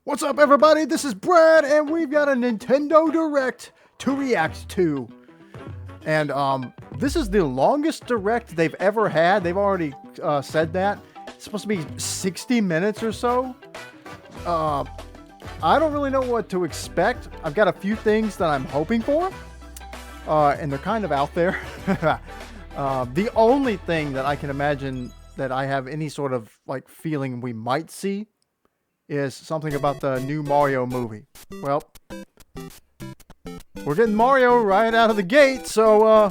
What's up, everybody? This is Brad, and we've got a Nintendo Direct to react to. And this is the longest Direct they've ever had. They've already said that. It's supposed to be 60 minutes or so. I don't really know what to expect. I've got a few things that I'm hoping for, and they're kind of out there. The only thing that I can imagine that I have any sort of like feeling we might see is something about the new Mario movie. Well, we're getting Mario right out of the gate, so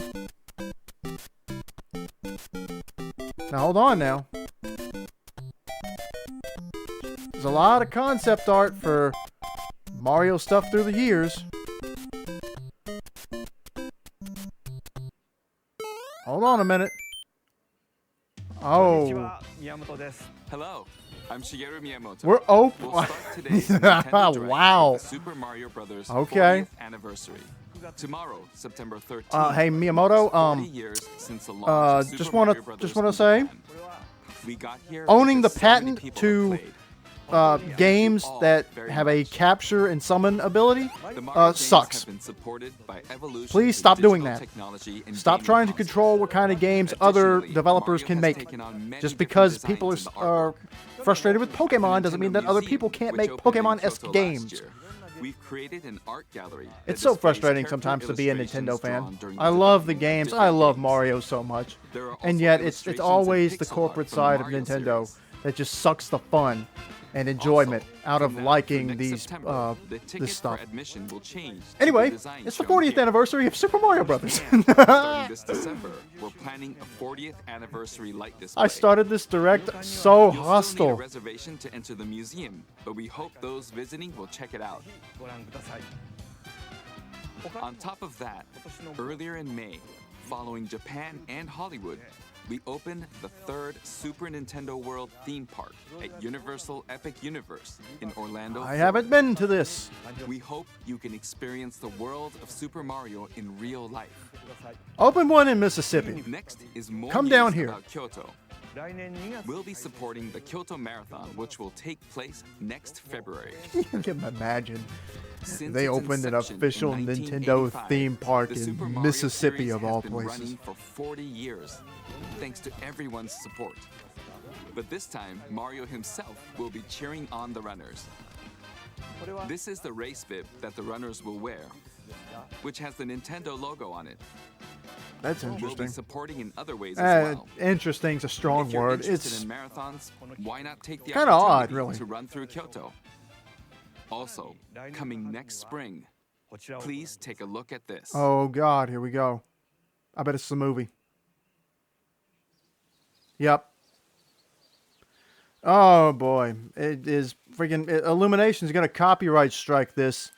now hold on now. There's a lot of concept art for Mario stuff through the years. Hold on a minute. Oh. Hello, I'm Shigeru Miyamoto. We're open. We'll start today's Nintendo Direct Wow. with the Super Mario Brothers Okay. 40th anniversary. Tomorrow, September 13th. Hey Miyamoto, 40 years since the launch of Super just Mario wanna Brothers say, in Japan. We got here owning the because so many patent people to have played. games that very have a much. capture and summon ability The Mario games sucks. have been supported by evolution Please in stop doing digital that. technology and Stop gaming trying to consoles. control what kind of games other Additionally, developers Mario can has make. taken on many Just different because people designs and are artwork. frustrated with Pokemon doesn't mean that other people can't make Pokemon-esque games. We've created an art gallery. It's so frustrating sometimes to be a Nintendo fan. I love the games. I love Mario so much. And yet it's always the corporate side of Nintendo that just sucks the fun and enjoyment out of liking these this stuff. Anyway, it's the 40th anniversary of Super Mario Brothers. Starting this December, we're planning a 40th anniversary light display. I started this Direct so You'll still need a hostile. reservation to enter the museum, but we hope those visiting will check it out. On top of that, earlier in May, following Japan and Hollywood, we opened the third Super Nintendo World theme park at Universal Epic Universe in Orlando. I haven't been to this. We hope you can experience the world of Super Mario in real life. Open one in Mississippi. Next is more Come news down here. about Kyoto. We'll be supporting the Kyoto Marathon, which will take place next February. You can imagine. Since They its opened an inception official in Nintendo 1985, theme park the in Super Mario Mississippi series of has all been places. running for 40 years, thanks to everyone's support. But this time, Mario himself will be cheering on the runners. This is the race bib that the runners will wear, which has the Nintendo logo on it. That's We'll be interesting. supporting in other ways as well. Interesting's a strong If you're word. interested It's in marathons, why not take the kinda odd, opportunity really. to run through Kyoto? Also, coming next spring, please take a look at this. oh god, here we go. I bet it's the movie. Yep. Oh boy, it is freaking Illumination's gonna copyright strike this.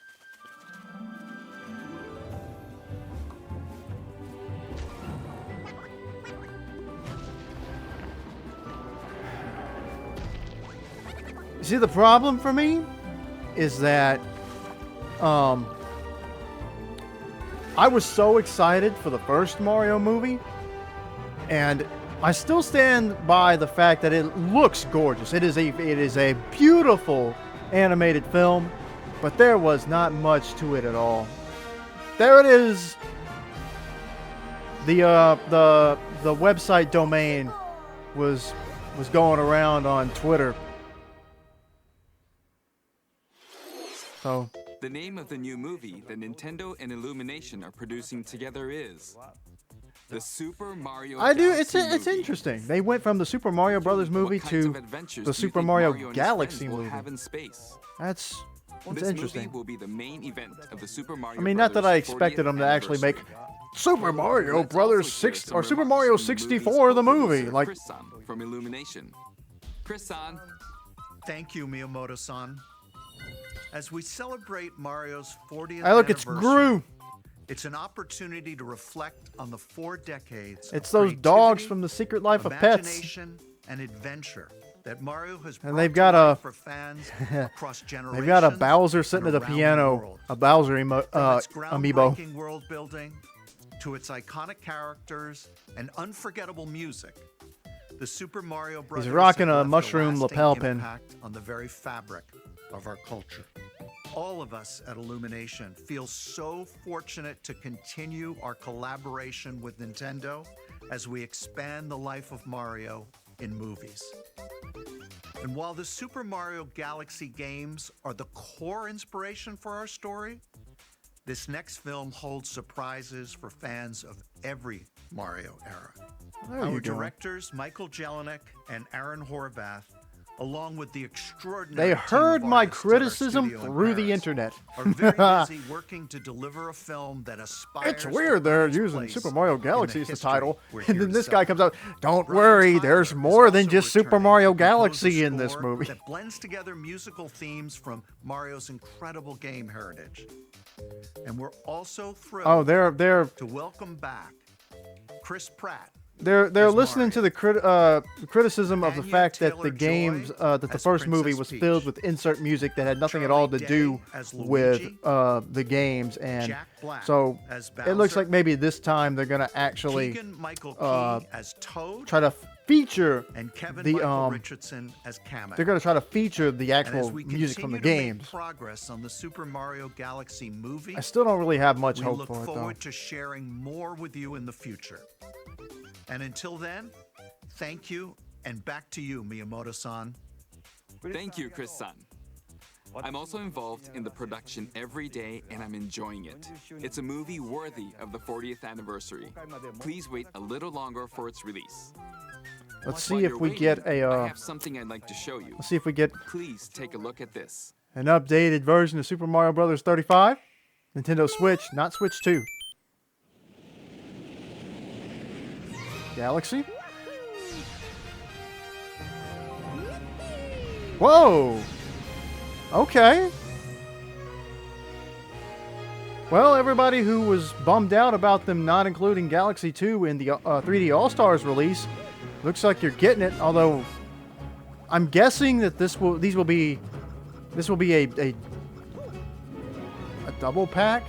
See, the problem for me is that I was so excited for the first Mario movie, and I still stand by the fact that it looks gorgeous. It is a beautiful animated film, but there was not much to it at all. There it is. The website domain was going around on Twitter. So The name of the new movie that Nintendo and Illumination are producing together is the Super Mario it's Galaxy movie. interesting. They went from the Super Mario Brothers movie What kinds to of adventures the do you Super think Mario and his Galaxy friends will movie. have in space? That's This interesting. movie will be the main event of the Super Mario I mean, not that I Brothers expected 40th them to actually make anniversary. Super Mario Let's Brothers also hear 6 some or Super remarks Mario from the 64 the movie's movie. co-producer, Like, Chris-san from Illumination. Chris-san, Thank you, Miyamoto-san. As we celebrate Mario's 40th hey, look, it's anniversary, Gru. it's an opportunity to reflect on the 4 decades It's of those dogs creativity, from The Secret Life of Pets. imagination, and adventure that Mario has And brought they've to got life for fans across generations. They've got a Bowser sitting at and the around the piano, world. a Bowser From its amiibo. groundbreaking world building to its iconic characters and unforgettable music, the Super Mario Brothers rocking have a left mushroom lasting lapel pin. impact on the very fabric of our culture. All of us at Illumination feel so fortunate to continue our collaboration with Nintendo as we expand the life of Mario in movies. And while the Super Mario Galaxy games are the core inspiration for our story, this next film holds surprises for fans of every Mario era. Our directors, Michael Jelinek and Aaron Horvath, along with the extraordinary They team of heard my artists at our criticism studio in through the Paris, internet. are very busy working to deliver a film that aspires It's weird to they're earn its using place Super Mario in Galaxy as the history title, we're and here then to this guy comes out, celebrate. don't Brian worry, Tyler there's is more than also just Super returning Mario to compose a Galaxy in this score movie. that blends together musical themes from Mario's incredible game heritage. And we're also thrilled Oh, they're to welcome back Chris Pratt. They're as listening Mario. to the criticism of the Anya fact that the Taylor-Joy games that the as first movie Princess was Peach. filled with insert music that had nothing at Charlie all to Day do as with Luigi. the games, and Jack Black so as it looks Bowser. like maybe this time they're gonna actually Keegan-Michael Key as Toad. try to feature And Kevin the Michael Richardson as Kamek. they're gonna try to feature the And actual as we music from the continue to make games. progress on the Super Mario Galaxy movie, I still don't really have much we hope look for it though. forward to sharing more with you in the future. And until then, thank you, and back to you, Miyamoto-san. Thank you, Chris-san. I'm also involved in the production every day, and I'm enjoying it. It's a movie worthy of the 40th anniversary. Please wait a little longer for its release. Let's While see if you're we waiting, get a I have something I'd like to show you. let's see if we get Please take a look at this. an updated version of Super Mario Bros. 35. Nintendo Switch, not Switch 2. Galaxy. Whoa! Okay. Well, everybody who was bummed out about them not including Galaxy 2 in the 3D All-Stars release, looks like you're getting it, although I'm guessing that this will be a double pack.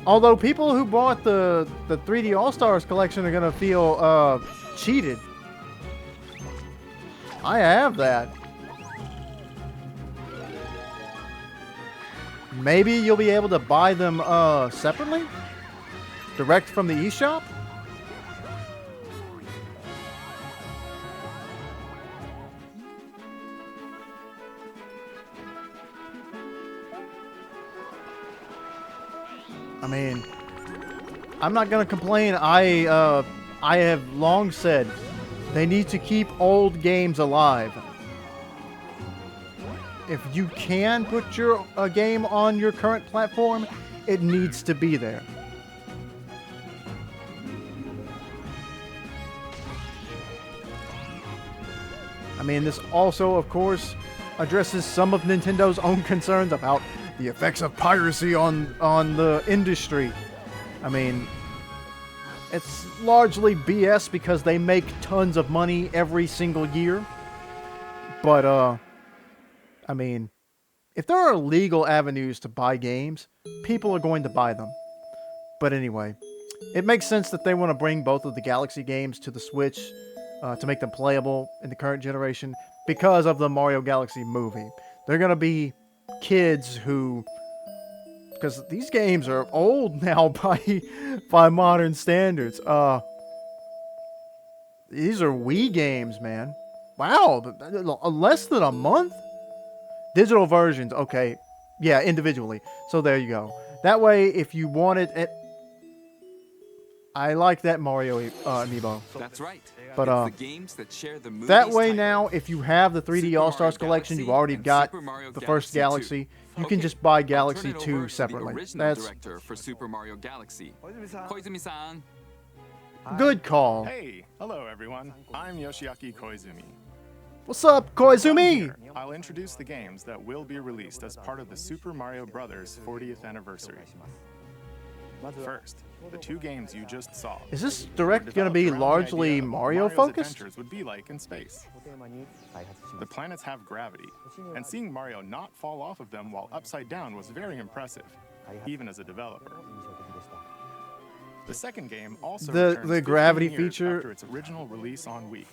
Although people who bought the 3D All-Stars collection are gonna feel cheated. I have that. Maybe you'll be able to buy them separately? Direct from the eShop? I mean, I'm not gonna complain. I have long said they need to keep old games alive. If you can put a game on your current platform, it needs to be there. I mean, this also, of course, addresses some of Nintendo's own concerns about the effects of piracy on the industry. I mean, it's largely BS because they make tons of money every single year. But, I mean, if there are legal avenues to buy games, people are going to buy them. But anyway, it makes sense that they want to bring both of the Galaxy games to the Switch to make them playable in the current generation because of the Mario Galaxy movie. They're going to be kids who... because these games are old now by modern standards. These are Wii games, man. Wow, less than a month? Digital versions, okay. Yeah, individually. So there you go. That way, if you wanted it... I like that Mario amiibo. That's right. But, it's the games that share the movie's that way title. now, if you have the 3D Super All-Stars Mario collection, Galaxy you've already and got Super Mario the first Galaxy 2. Galaxy, you Okay, can just buy I'll Galaxy turn it 2 over to separately. The original That's director for Super Mario Galaxy, Koizumi-san. good call. Hey, hello everyone. I'm Yoshiaki Koizumi. What's up, From Koizumi? here, I'll introduce the games that will be released as part of the Super Mario Bros. 40th anniversary. First, the two games you just saw. Is this were direct going to developed be around the largely idea of what Mario Mario's focused? adventures would be like in space. The planets have gravity, and seeing Mario not fall off of them while upside down was very impressive, even as a developer. The second game also returns The 15 gravity years feature- after its original release on Wii.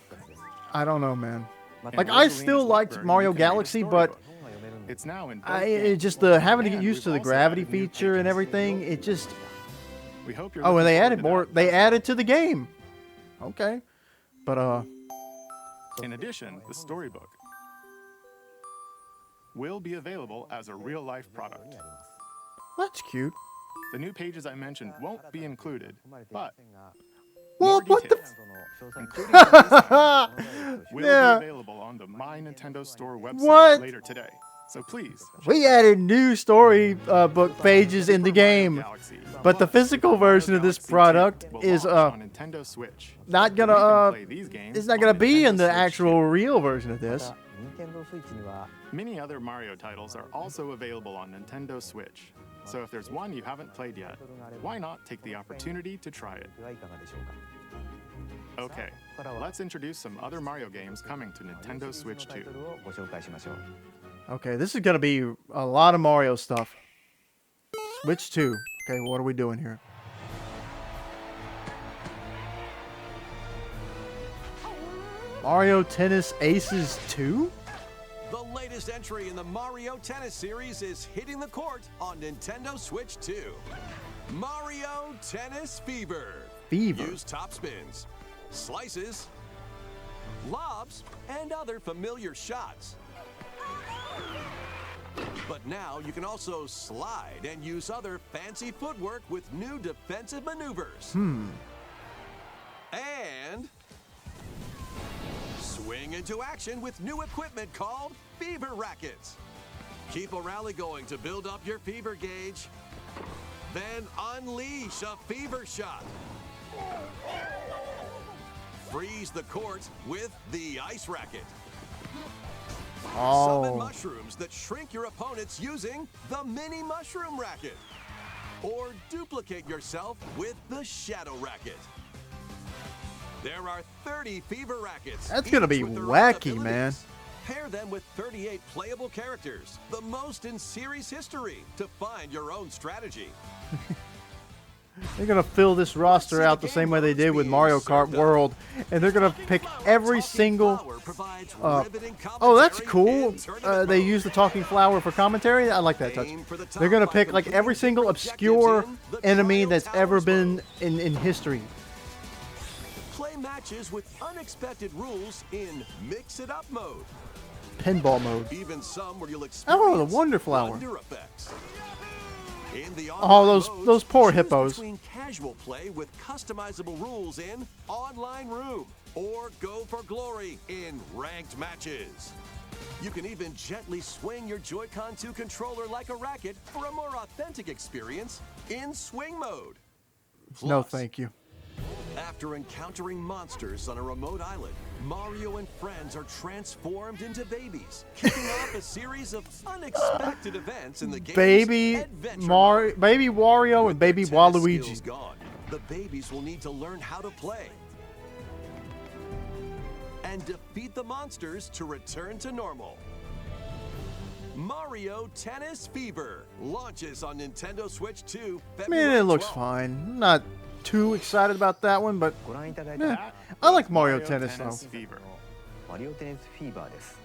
I don't know, man. In Like, I Rosalina's still liked library, Mario you can read a Galaxy, but storybook. It's now in both It games, just the having to get and used we've to the also gravity added new feature and pages. everything. It just We hope you're and looking they forward added to more. that. They added to the game. Okay, but In addition, the storybook will be available as a real-life product. that's cute. The new pages I mentioned won't be included, but Well, more what the? details, including the baseline, will Yeah. be available on the My Nintendo Store website What? later today. So please, We added new story book pages in the Super Mario game, Galaxy, but the plus physical Super Mario version of this Galaxy 2 product will is launch on Nintendo Switch. not You gonna can play these games it's not on gonna be Nintendo in the Switch actual 2. real version of this. Many other Mario titles are also available on Nintendo Switch. So if there's one you haven't played yet, why not take the opportunity to try it? Okay, let's introduce some other Mario games coming to Nintendo Switch 2. Okay, this is gonna be a lot of Mario stuff. Switch 2. Okay, what are we doing here? Mario Tennis Aces 2? The latest entry in the Mario Tennis series is hitting the court on Nintendo Switch 2. Mario Tennis Fever. Fever. Use top spins, slices, lobs, and other familiar shots. But now you can also slide and use other fancy footwork with new defensive maneuvers. And swing into action with new equipment called Fever Rackets. Keep a rally going to build up your fever gauge. Then unleash a fever shot. Freeze the court with the Ice Racket. Summon Oh. mushrooms that shrink your opponents using the Mini Mushroom Racket. Or duplicate yourself with the Shadow Racket. There are 30 Fever Rackets. That's gonna each be with their own wacky, man. abilities. Pair them with 38 playable characters, the most in series history, to find your own strategy. They're gonna fill this roster out the same way they did with Mario Kart World, and they're gonna pick every single. Oh, that's cool. They use the talking flower for commentary. I like that touch. They're gonna pick like every single obscure enemy that's ever been in history. Play matches with unexpected rules in Mix It Up mode. Pinball mode. Even some where you'll experience Oh, the Wonder Flower. wonder effects. In the Oh, online mode, those poor choose hippos. between casual play with customizable rules in Online Room or Go for Glory in Ranked Matches. You can even gently swing your Joy-Con 2 controller like a racket for a more authentic experience in Swing mode. No, Plus, thank you. after encountering monsters on a remote island, Mario and friends are transformed into babies, kicking off a series of unexpected events in the game's Baby adventure Mario, Baby Wario, and Baby With their tennis Waluigi. skills gone, the babies will need to learn how to play and defeat the monsters to return to normal. Mario Tennis Fever launches on Nintendo Switch 2 I February mean, it looks 12th. fine. I'm not too excited about that one, but That I like was Mario Tennis, Tennis though. Fever. マリオテニスフィーバーです。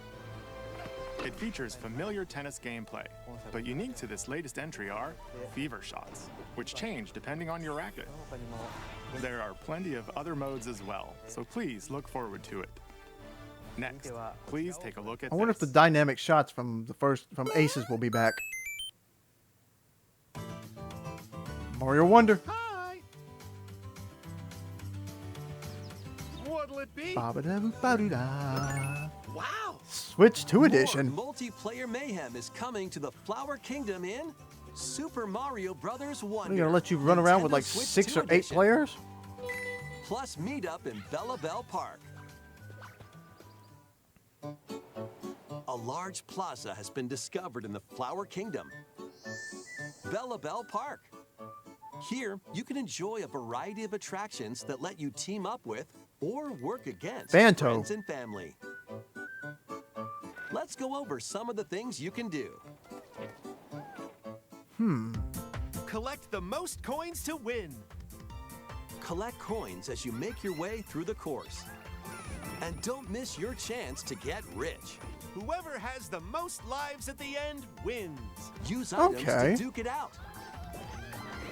It features familiar tennis gameplay, but unique to this latest entry are fever shots, which change depending on your racket. There are plenty of other modes as well, so please look forward to it. Next, please take a look at I wonder if the this. dynamic shots from Aces will be back. Mario Wonder. Hi. What'll it be? Ba-ba-da-boo-ba-doo-da. Wow! Switch 2 edition. More multiplayer mayhem is coming to the Flower Kingdom in Super Mario Bros. Wonder. They're gonna let you run around with like Nintendo Switch 6 2 or 8 edition. players? Plus meet up in Bella Bell Park. A large plaza has been discovered in the Flower Kingdom. Bella Bell Park. Here, you can enjoy a variety of attractions that let you team up with or work against Banto. friends and family. Let's go over some of the things you can do. Collect the most coins to win. Collect coins as you make your way through the course. And don't miss your chance to get rich. Whoever has the most lives at the end wins. Use items Okay. to duke it out.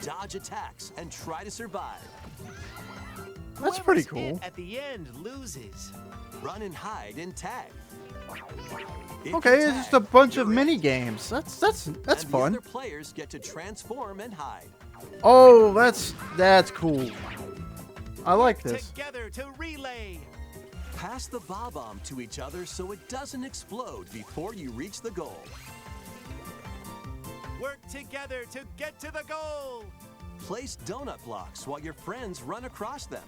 Dodge attacks and try to survive. That's pretty Whoever's cool. it at the end loses. Run and hide and tag. If Okay, you it's just tag, a bunch of you're mini it. games. That's And fun. The other players get to transform and hide. Oh, that's cool. I like this. Together to relay. Pass the bomb to each other so it doesn't explode before you reach the goal. Work together to get to the goal. Place donut blocks while your friends run across them.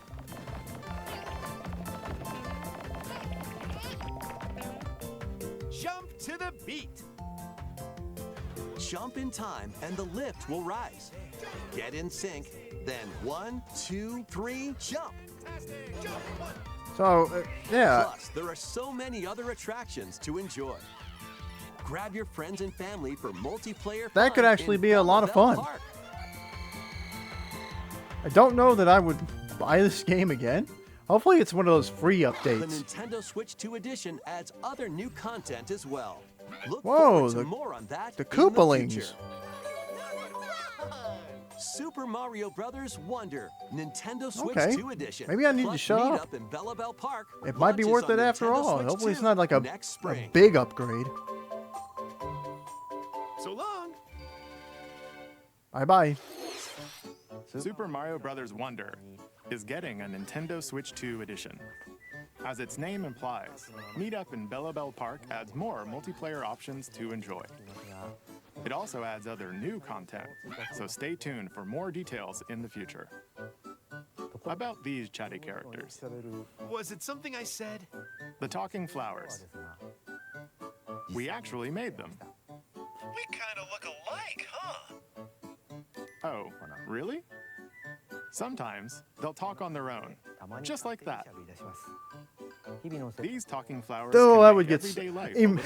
Jump to the beat. Jump in time and the lift will rise. Get in sync, then 1, 2, 3, jump. So, yeah. Plus, there are so many other attractions to enjoy. Grab your friends and family for multiplayer That could fun actually in be a lot of Bell fun. Park. I don't know that I would buy this game again. Hopefully it's one of those free The updates. Nintendo Switch 2 edition adds other new content as well. Look Whoa, forward to the- more on that the in Koopalings. future. Super Mario Brothers Wonder, Nintendo Switch Okay. 2 edition. Maybe I need to Plus shut meet up. in Bella Bell Park. It might be launches worth it on after Nintendo all. Switch Hopefully it's 2 not like a next spring. big upgrade. So long. Bye-bye. Super Mario Bros. Wonder is getting a Nintendo Switch 2 edition. As its name implies, Meet Up in Bella Bell Park adds more multiplayer options to enjoy. It also adds other new content, so stay tuned for more details in the future. About these chatty characters, Was it something I said? the talking flowers. We actually made them. We kind of look alike, huh? Oh, really? Sometimes they'll talk on their own, just like that. These talking flowers Oh, can that make would get everyday life a Im-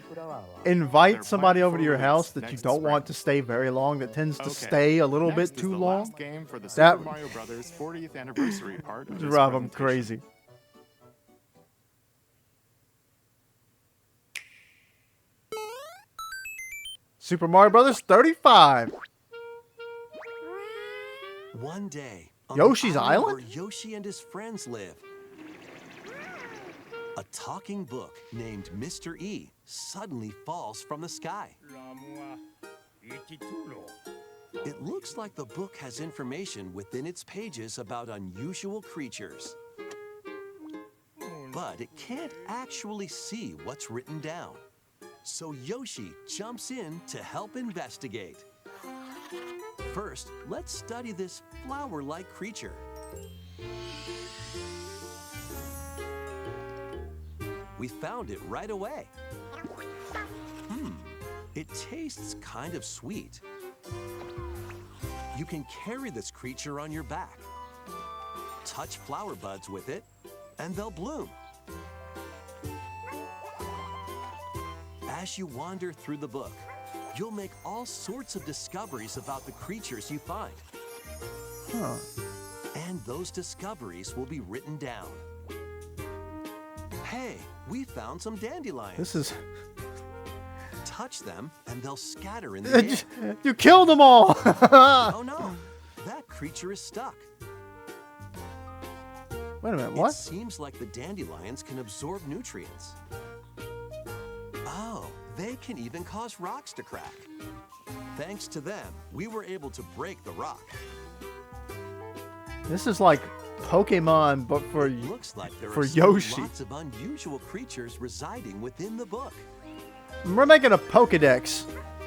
little Invite They're somebody planned over to for your release house that you next don't want spring. to stay very long, that tends to Okay. stay a little Next bit is too the long. last game for the That- Super Mario Brothers 40th anniversary part of this Rob, I'm presentation. crazy. Super Mario Brothers 35. One day, on Yoshi's the Island? where Yoshi and his friends live, a talking book named Mr. E suddenly falls from the sky. It looks like the book has information within its pages about unusual creatures. But it can't actually see what's written down. So Yoshi jumps in to help investigate. First, let's study this flower-like creature. We found it right away. It tastes kind of sweet. You can carry this creature on your back. Touch flower buds with it, and they'll bloom. As you wander through the book, you'll make all sorts of discoveries about the creatures you find. Huh. And those discoveries will be written down. Hey, we found some dandelions. This is... Touch them, and they'll scatter in the air. You killed them all! Oh no, that creature is stuck. Wait a minute, It what? seems like the dandelions can absorb nutrients. Oh, they can even cause rocks to crack. Thanks to them, we were able to break the rock. This is like Pokemon, but for Looks like there for are still Yoshi. lots of unusual creatures residing within the book. We're making a Pokedex.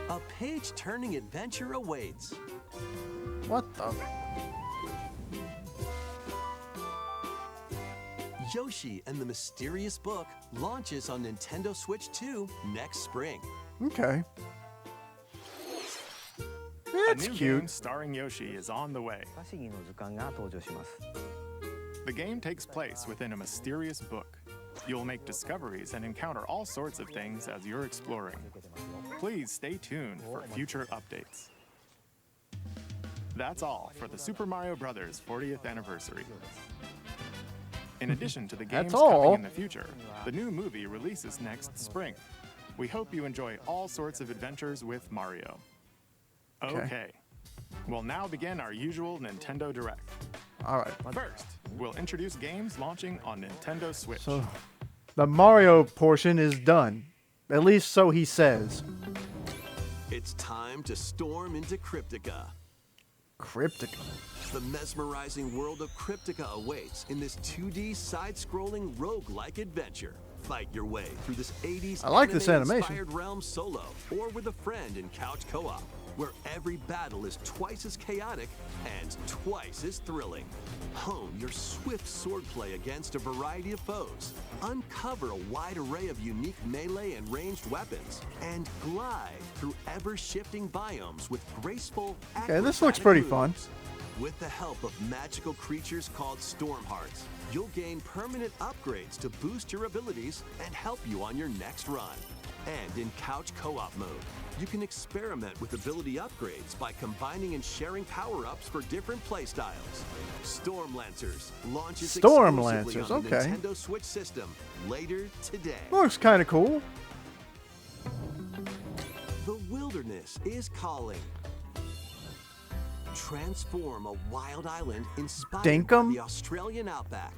A page-turning adventure awaits. What the? Yoshi and the Mysterious Book launches on Nintendo Switch 2 next spring. Okay. A That's new cute. game starring Yoshi is on the way. 不思議の図鑑が登場します。 The game takes place within a mysterious book. You'll make discoveries and encounter all sorts of things as you're exploring. Please stay tuned for future updates. That's all for the Super Mario Bros. 40th anniversary. In addition to the games That's all. coming in the future, the new movie releases next spring. We hope you enjoy all sorts of adventures with Mario. Okay. We'll now begin our usual Nintendo Direct. All right. First, we'll introduce games launching on Nintendo Switch. So, the Mario portion is done. At least so he says. It's time to storm into Cryptica. Cryptica. The mesmerizing world of Cryptica awaits in this 2D side-scrolling roguelike adventure. Fight your way through this 80s I like this animation. inspired realm solo or with a friend in couch co-op, where every battle is twice as chaotic and twice as thrilling. Hone your swift swordplay against a variety of foes, uncover a wide array of unique melee and ranged weapons, and glide through ever-shifting biomes with graceful, Okay, this looks pretty acrobatic fun. moves. With the help of magical creatures called Storm Hearts, you'll gain permanent upgrades to boost your abilities and help you on your next run. And in couch co-op mode, you can experiment with ability upgrades by combining and sharing power-ups for different playstyles. Storm Lancers launches Storm exclusively Lancers, on the okay. Nintendo Switch system later today. Looks kind of cool. The wilderness is calling. Transform a wild island inspired by Dinkum? the Australian outback.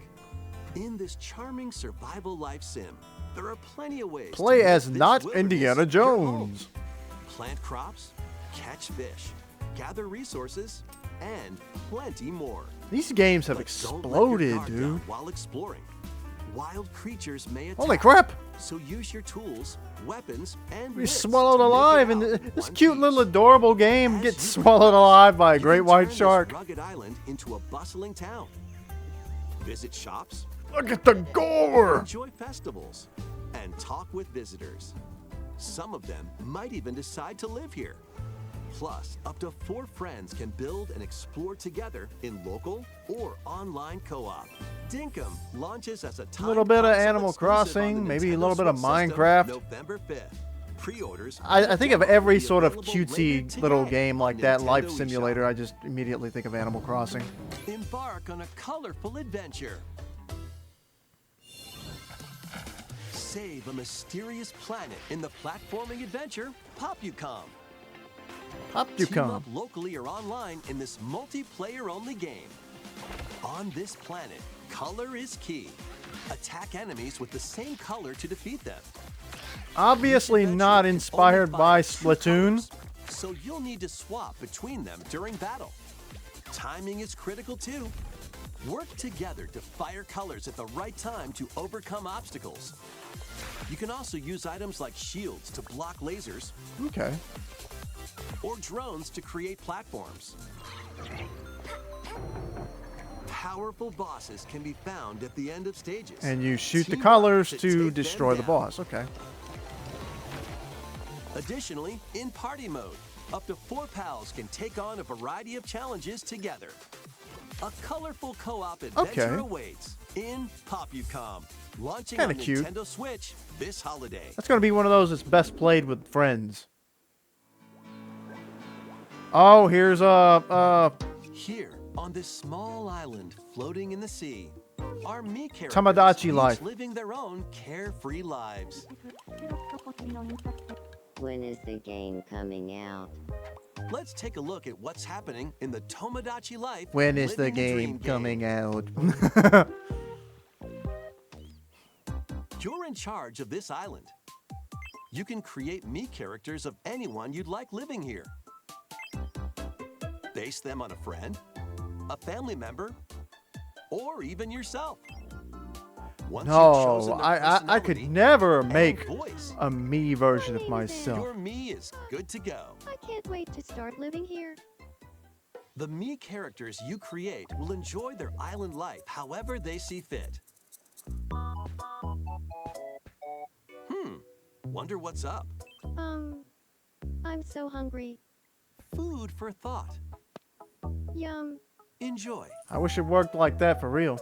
In this charming survival life sim, there are plenty of ways Play to make as this not wilderness Indiana your home. Jones. Plant crops, catch fish, gather resources, and plenty more. These games have But don't let your exploded, guard down dude. while exploring. Wild creatures may attack. Holy crap! So use your tools, weapons, and We wits swallowed to make it alive, and out this one cute piece. little adorable game As gets you swallowed progress, alive by a you great can white turn this shark. rugged island into a bustling town. Visit shops, Look at the gore! enjoy festivals, and talk with visitors. Some of them might even decide to live here. Plus, up to 4 friends can build and explore together in local or online co-op. Dinkum launches as a Little bit of time-console Animal exclusive on the Crossing, maybe a Nintendo little bit of Switch system Minecraft. November 5th. Pre-orders. I think of every sort of available later cutesy little today game on like that, Nintendo Life eShop. Simulator. I just immediately think of Animal Crossing. Embark on a colorful adventure. Save a mysterious planet in the platforming adventure Popucom. Pop you Team up come. locally or online in this multiplayer-only game. On this planet, color is key. Attack enemies with the same color to defeat them. Obviously Each not adventure can inspired only by fire 2 Splatoon. colors, so you'll need to swap between them during battle. Timing is critical too. Work together to fire colors at the right time to overcome obstacles. You can also use items like shields to block lasers Okay. or drones to create platforms. Powerful bosses can be found at the end of stages. And you shoot the Team up colors take to them destroy the down. boss. Okay. Additionally, in party mode, up to 4 pals can take on a variety of challenges together. A colorful co-op adventure Okay. awaits in Popucom, launching Kinda on cute. Nintendo Switch this holiday. That's gonna be one of those that's best played with friends. Oh, here's Here, on this small island floating in the sea, are me characters Tamagotchi each life. living their own carefree lives. When is the game coming out? Let's take a look at what's happening in the Tomodachi life. when is the Living game Dream coming out? You're in charge of this island. You can create me characters of anyone you'd like living here. Base them on a friend, a family member, or even yourself. Once you've chosen No, their I could personality never and make voice, a me version of myself. your me is good to go. I can't wait to start living here. The me characters you create will enjoy their island life however they see fit. Wonder what's up? I'm so hungry. Food for thought. Yum. Enjoy. I wish it worked like that for real.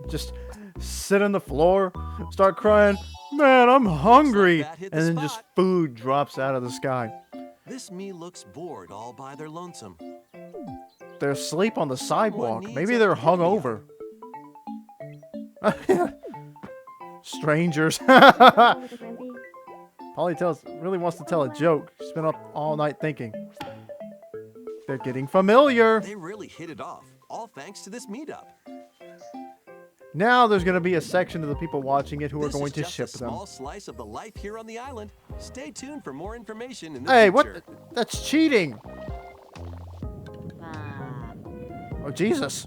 Just sit on the floor, start crying, man, I'm hungry, that hit and the then just spot. food drops out of the sky. This me looks bored all by their lonesome. They're asleep on the sidewalk. needs Maybe a they're pick-me-up. hungover. Strangers. With Ramsey. Polly really wants to tell a joke. She's been up all night thinking. They're getting familiar. They really hit it off, all thanks to this meetup. Now there's going to be a section of the people watching it who are This going is to just ship a them. small slice of the life here on the island. Stay tuned for more information in the Hey, future. what? That's cheating. Oh, Jesus.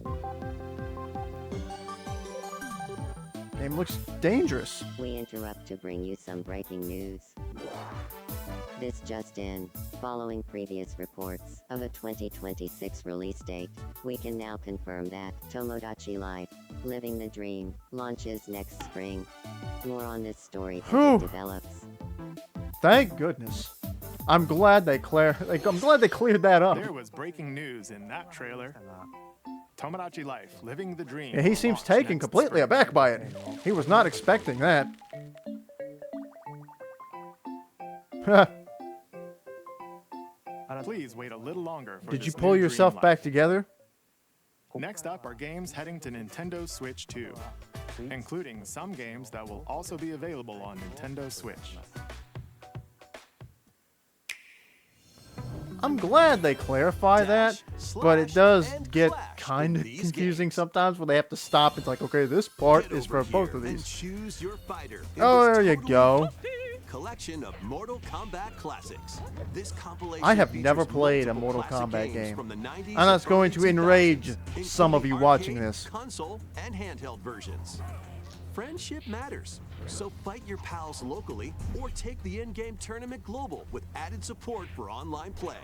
Game looks dangerous. We interrupt to bring you some breaking news. This just in. Following previous reports of a 2026 release date, we can now confirm that Tomodachi Life, Living the Dream, launches next spring. More on this story as Whew. it develops. Thank goodness. I'm glad they cleared that up. There was breaking news in that trailer. Tomodachi Life, Living the Dream. Yeah, he seems launch taken next completely spring. aback by it. He was not expecting that. Please wait a little longer for Did this you pull new yourself Dream back Life. together? Next up are games heading to Nintendo Switch 2, including some games that will also be available on Nintendo Switch. I'm glad they clarify that, Dash, but it slash, does and get clash kind in of these confusing games. sometimes when they have to stop. It's like, okay, this part Get is over for both here of and these. choose your fighter in Oh, this there you totally go. collection of Mortal Kombat classics. This compilation I have features never played a multiple Mortal classic Kombat games game. from the 90s And that's and going early to enrage 2000s, some of you including watching arcade, this. console, and handheld versions. Friendship matters, so fight your pals locally or take the in-game tournament global with added support for online play.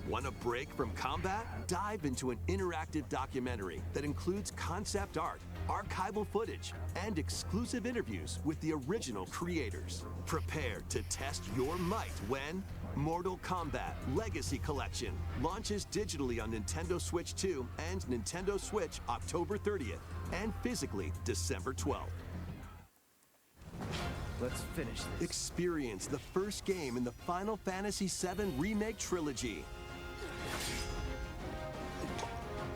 Want a break from combat? Dive into an interactive documentary that includes concept art, archival footage, and exclusive interviews with the original creators. Prepare to test your might when Mortal Kombat Legacy Collection launches digitally on Nintendo Switch 2 and Nintendo Switch October 30th and physically December 12th. Let's finish this. Experience the first game in the Final Fantasy VII Remake Trilogy.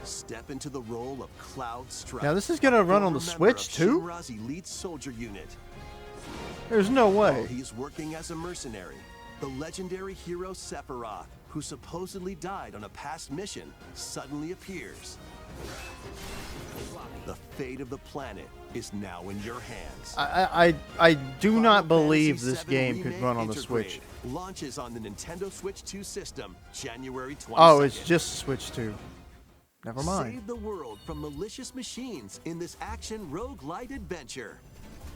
Step into the role of Cloud Strife. Now, this is gonna run on the former member Switch, of too? Shinra's elite soldier unit. There's no While way. he's working as a mercenary, the legendary hero Sephiroth, who supposedly died on a past mission, suddenly appears. The fate of the planet is now in your hands. I do not Final believe Fantasy this VII game could Remake run on the Intergrade Switch. Launches on the Nintendo Switch 2 system, January 22nd. Oh, it's just Switch 2. Never mind. Save the world from malicious machines in this action roguelite adventure.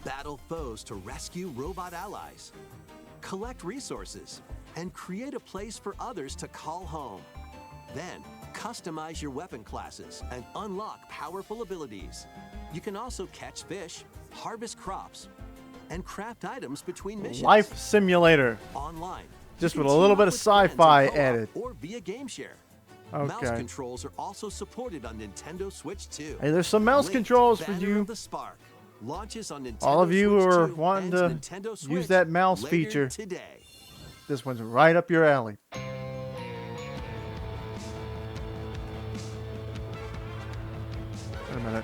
Battle foes to rescue robot allies. Collect resources and create a place for others to call home. Then, customize your weapon classes and unlock powerful abilities. You can also catch fish, harvest crops, and craft items between missions. Life Simulator. Online. Just You with can a little team bit up of with friends in sci-fi co-op added. Or via game share. Mouse Okay. controls are also supported on Nintendo Switch 2. Hey, there's some mouse Link, controls for Banner you. of the Spark launches on Nintendo All of you who Switch are 2 wanting and to Nintendo use Switch that mouse later feature. today. This one's right up your alley. Wait a minute.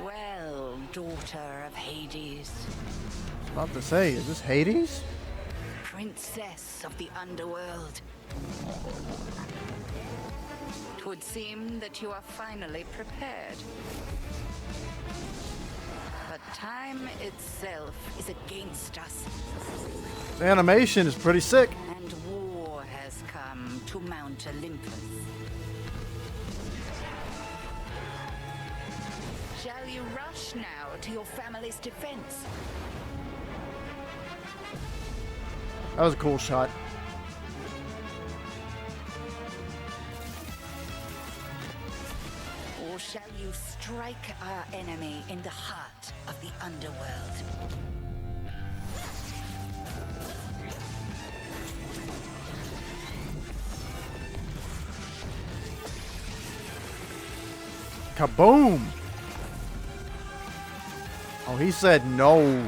Well, daughter of Hades, I was about to say, is this Hades? princess of the underworld. It would seem that you are finally prepared. But time itself is against us, The animation is pretty sick. and war has come to Mount Olympus. Shall you rush now to your family's defense? That was a cool shot. Or shall you strike our enemy in the heart of the underworld? Kaboom! Oh, he said no.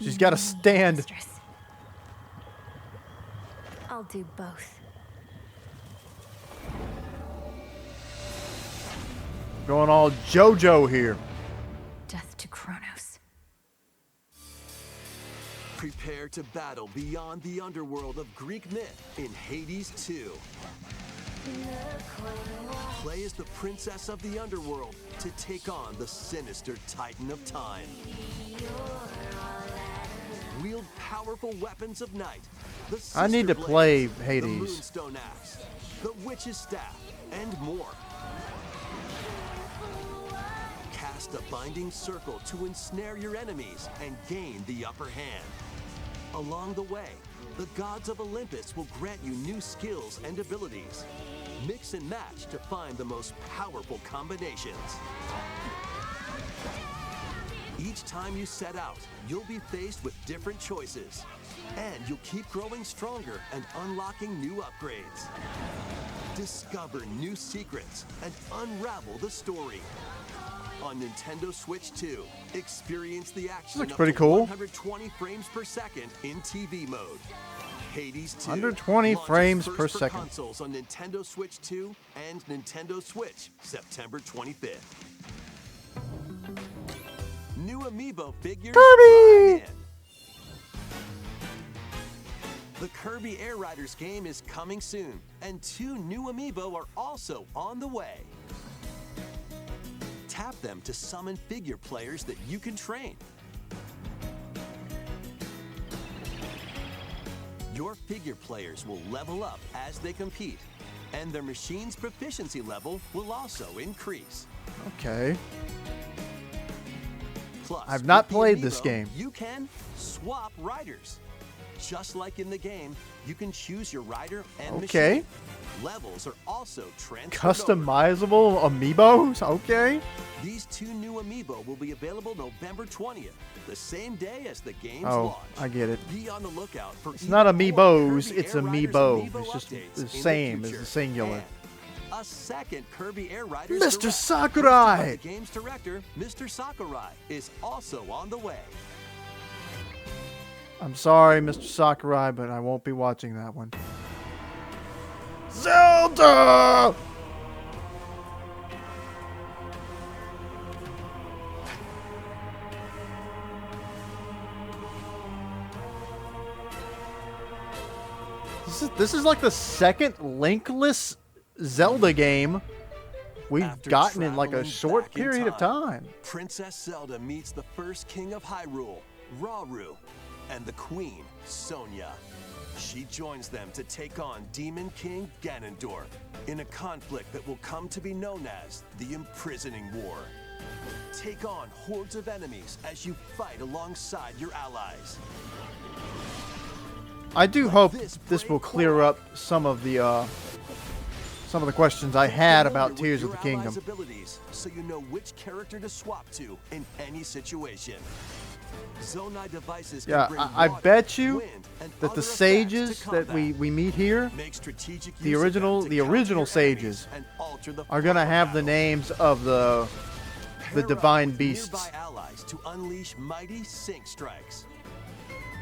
She's got to stand. Mistress. I'll do both. Going all JoJo here. Death to Kronos. Prepare to battle beyond the underworld of Greek myth in Hades 2. Play as the princess of the underworld to take on the sinister titan of time. Wield powerful weapons of night. The I need to Sister play Blades, Hades. The Moonstone Axe, the Witch's Staff, and more. Cast a binding circle to ensnare your enemies and gain the upper hand. Along the way, the gods of Olympus will grant you new skills and abilities. Mix and match to find the most powerful combinations. Each time you set out, you'll be faced with different choices. And you'll keep growing stronger and unlocking new upgrades. Discover new secrets and unravel the story. On Nintendo Switch 2, experience the action looks up pretty to cool. 120 frames per second in TV mode. Hades 2 120 launches frames first per for second. consoles on Nintendo Switch 2 and Nintendo Switch September 25th. New amiibo figures Kirby! arrive in. The Kirby Air Riders game is coming soon, and 2 new amiibo are also on the way. Tap them to summon figure players that you can train. Your figure players will level up as they compete, and their machine's proficiency level will also increase. Okay. Plus, I've not with the played this amiibo, game. You can swap riders. Just like in the game, you can choose your rider and Okay. machine. Levels are also transferred over. Customizable amiibos? Okay. These 2 new amiibo will be available November 20th, the same day as the game's Oh, launch. I get it. Be on the lookout for It's not even more amiibos, Kirby it's Air Riders amiibo. amiibo It's just updates the in same as future. the singular. And a second Kirby Air Riders Mr. Direct, Sakurai! hosted by the game's director, Mr. Sakurai, is also on the way. I'm sorry, Mr. Sakurai, but I won't be watching that one. Zelda! This is like the second linkless Zelda game we've After gotten in like a traveling short back in period of time. Princess Zelda meets the first king of Hyrule, Rauru, and the queen, Sonia. She joins them to take on Demon King Ganondorf in a conflict that will come to be known as the Imprisoning War. Take on hordes of enemies as you fight alongside your allies. I do hope this will clear up some of the questions I had about Familiar with Tears of your the Kingdom. allies' abilities, so you know which character to swap to in any situation. Zonai devices Yeah, can bring I water, bet you wind, and that other the effects sages to that combat. we meet here, Make strategic the use of them original to the counter original your sages, enemies and alter the are flow gonna of have the battle. names of the Pair up divine with beasts. nearby allies to unleash mighty sync strikes.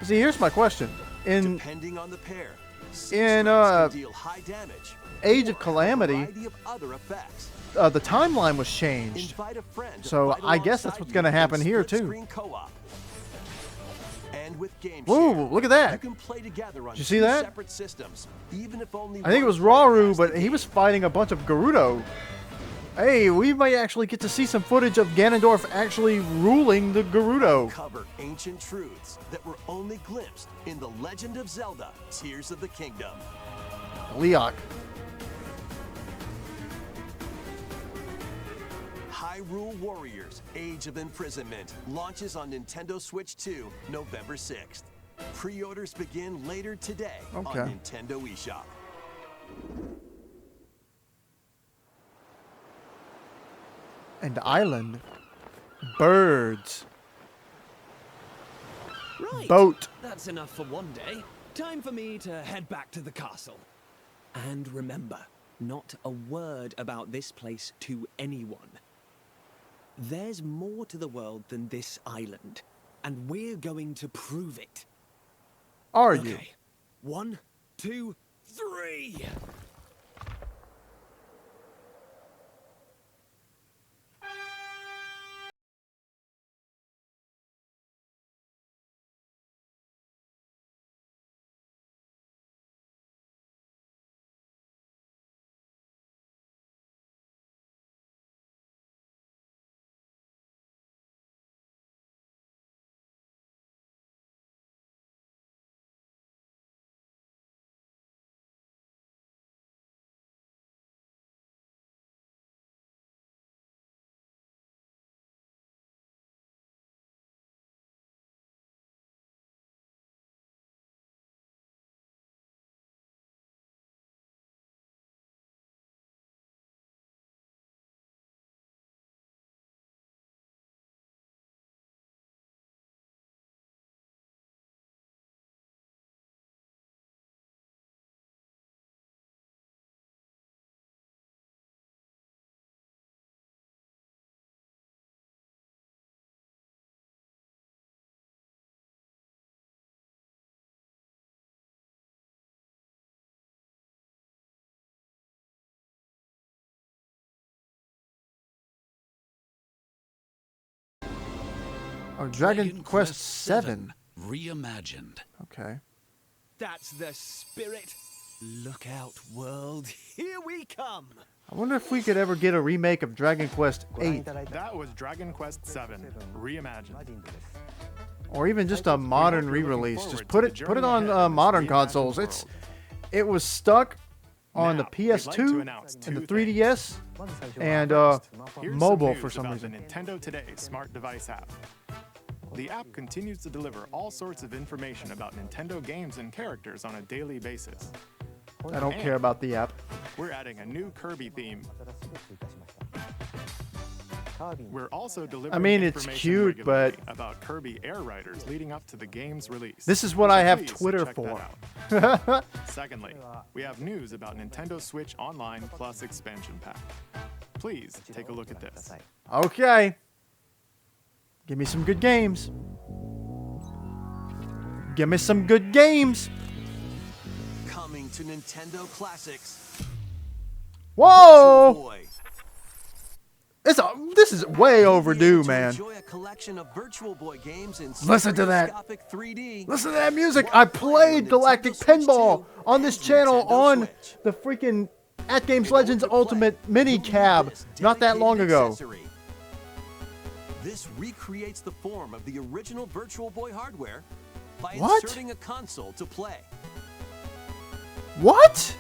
See, here's my question. In Depending on the pair, sync in, strikes can deal high damage. Age or of have a Calamity, variety of other effects. the timeline was changed. Invite a friend to So fight I guess that's alongside what's you gonna in happen here, too. split-screen co-op. And with Game Whoa, Share, look at that. You can play together on Did you see 2 that? separate systems, even if only I think it one was player Rauru, has the but he game. was fighting a bunch of Gerudo. Hey, we might actually get to see some footage of Ganondorf actually ruling the Gerudo. Cover ancient truths that were only glimpsed in The Legend of Zelda: Tears of the Kingdom. Leok. Hyrule Warriors: Age of Imprisonment launches on Nintendo Switch 2 November 6th. Pre-orders begin later today Okay. on Nintendo eShop. And island. Birds. Right. Boat. That's enough for one day. Time for me to head back to the castle. And remember, not a word about this place to anyone. There's more to the world than this island, and we're going to prove it. Are you? Okay. 1, 2, 3. Oh, Dragon Quest 7. Reimagined. Okay. That's the spirit. Look out, world. Here we come. I wonder if we could ever get a remake of Dragon Quest 8. That was Dragon Quest 7 Reimagined. Or even just a modern re-release. Just put it on modern consoles. It was stuck on the PS2 and the 3DS and mobile for some reason. The Nintendo Today smart device app. The app continues to deliver all sorts of information about Nintendo games and characters on a daily basis. I don't care about the app. We're adding a new Kirby theme. We're also delivering it's information cute, but about Kirby Air Riders leading up to the game's release. This is what I have Please Twitter check for. that out. Secondly, we have news about Nintendo Switch Online Plus expansion pack. Please take a look at this. Okay. Give me some good games. Give me some good games. Coming to Nintendo Classics. Whoa! Virtual Boy. This is way overdue, man. Enjoy a collection of Virtual Boy games in Listen to that. stereoscopic 3D. Listen to that music. I played Galactic Pinball on this channel on the freaking At Games Legends Ultimate Mini Cab not that long ago. This recreates the form of the original Virtual Boy hardware by What? inserting a console to play. What?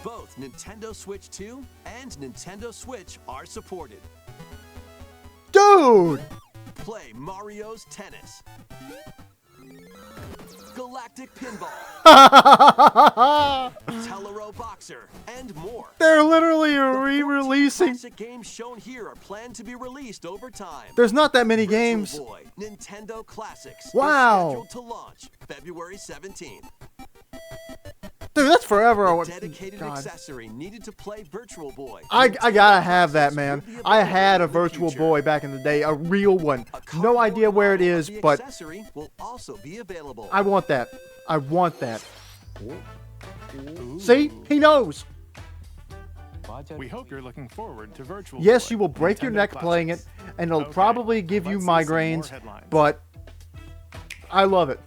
Both Nintendo Switch 2 and Nintendo Switch are supported. Dude! Play Mario's Tennis, Galactic Pinball, Telero Boxer, and more. They're literally re-releasing. Classic games shown here are planned to be released over time. There's not that many Virtual games. Boy Nintendo Classics Wow. is scheduled to launch February 17th. Dude, that's forever. The dedicated accessory needed to play Virtual Boy. I gotta have that, man. I had a Virtual Boy back in the day, a real one. No idea where it is, but accessory will also be available. I want that. I want that. See? He knows. We hope you're looking forward to Virtual Yes, Boy, you will break your Nintendo neck playing it, Classics. and it'll Okay, probably give you let's see some more migraines, headlines. but I love it.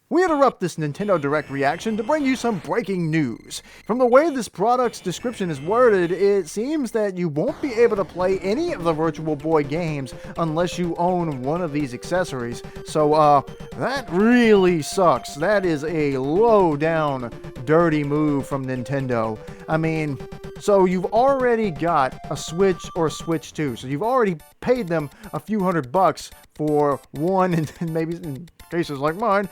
We interrupt this Nintendo Direct reaction to bring you some breaking news. From the way this product's description is worded, it seems that you won't be able to play any of the Virtual Boy games unless you own one of these accessories. So, that really sucks. That is a low-down, dirty move from Nintendo. I mean, so you've already got a Switch or a Switch 2. So you've already paid them a few $100 for one, and maybe in cases like mine,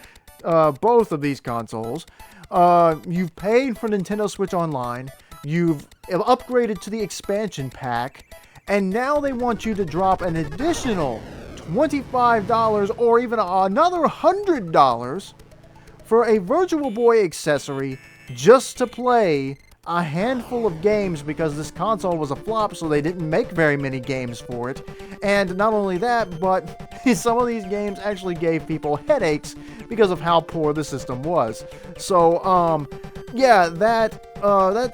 both of these consoles. You've paid for Nintendo Switch Online, you've upgraded to the expansion pack, and now they want you to drop an additional $25 or even another $100 for a Virtual Boy accessory just to play a handful of games, because this console was a flop, so they didn't make very many games for it. And not only that, but some of these games actually gave people headaches because of how poor the system was. So, yeah, that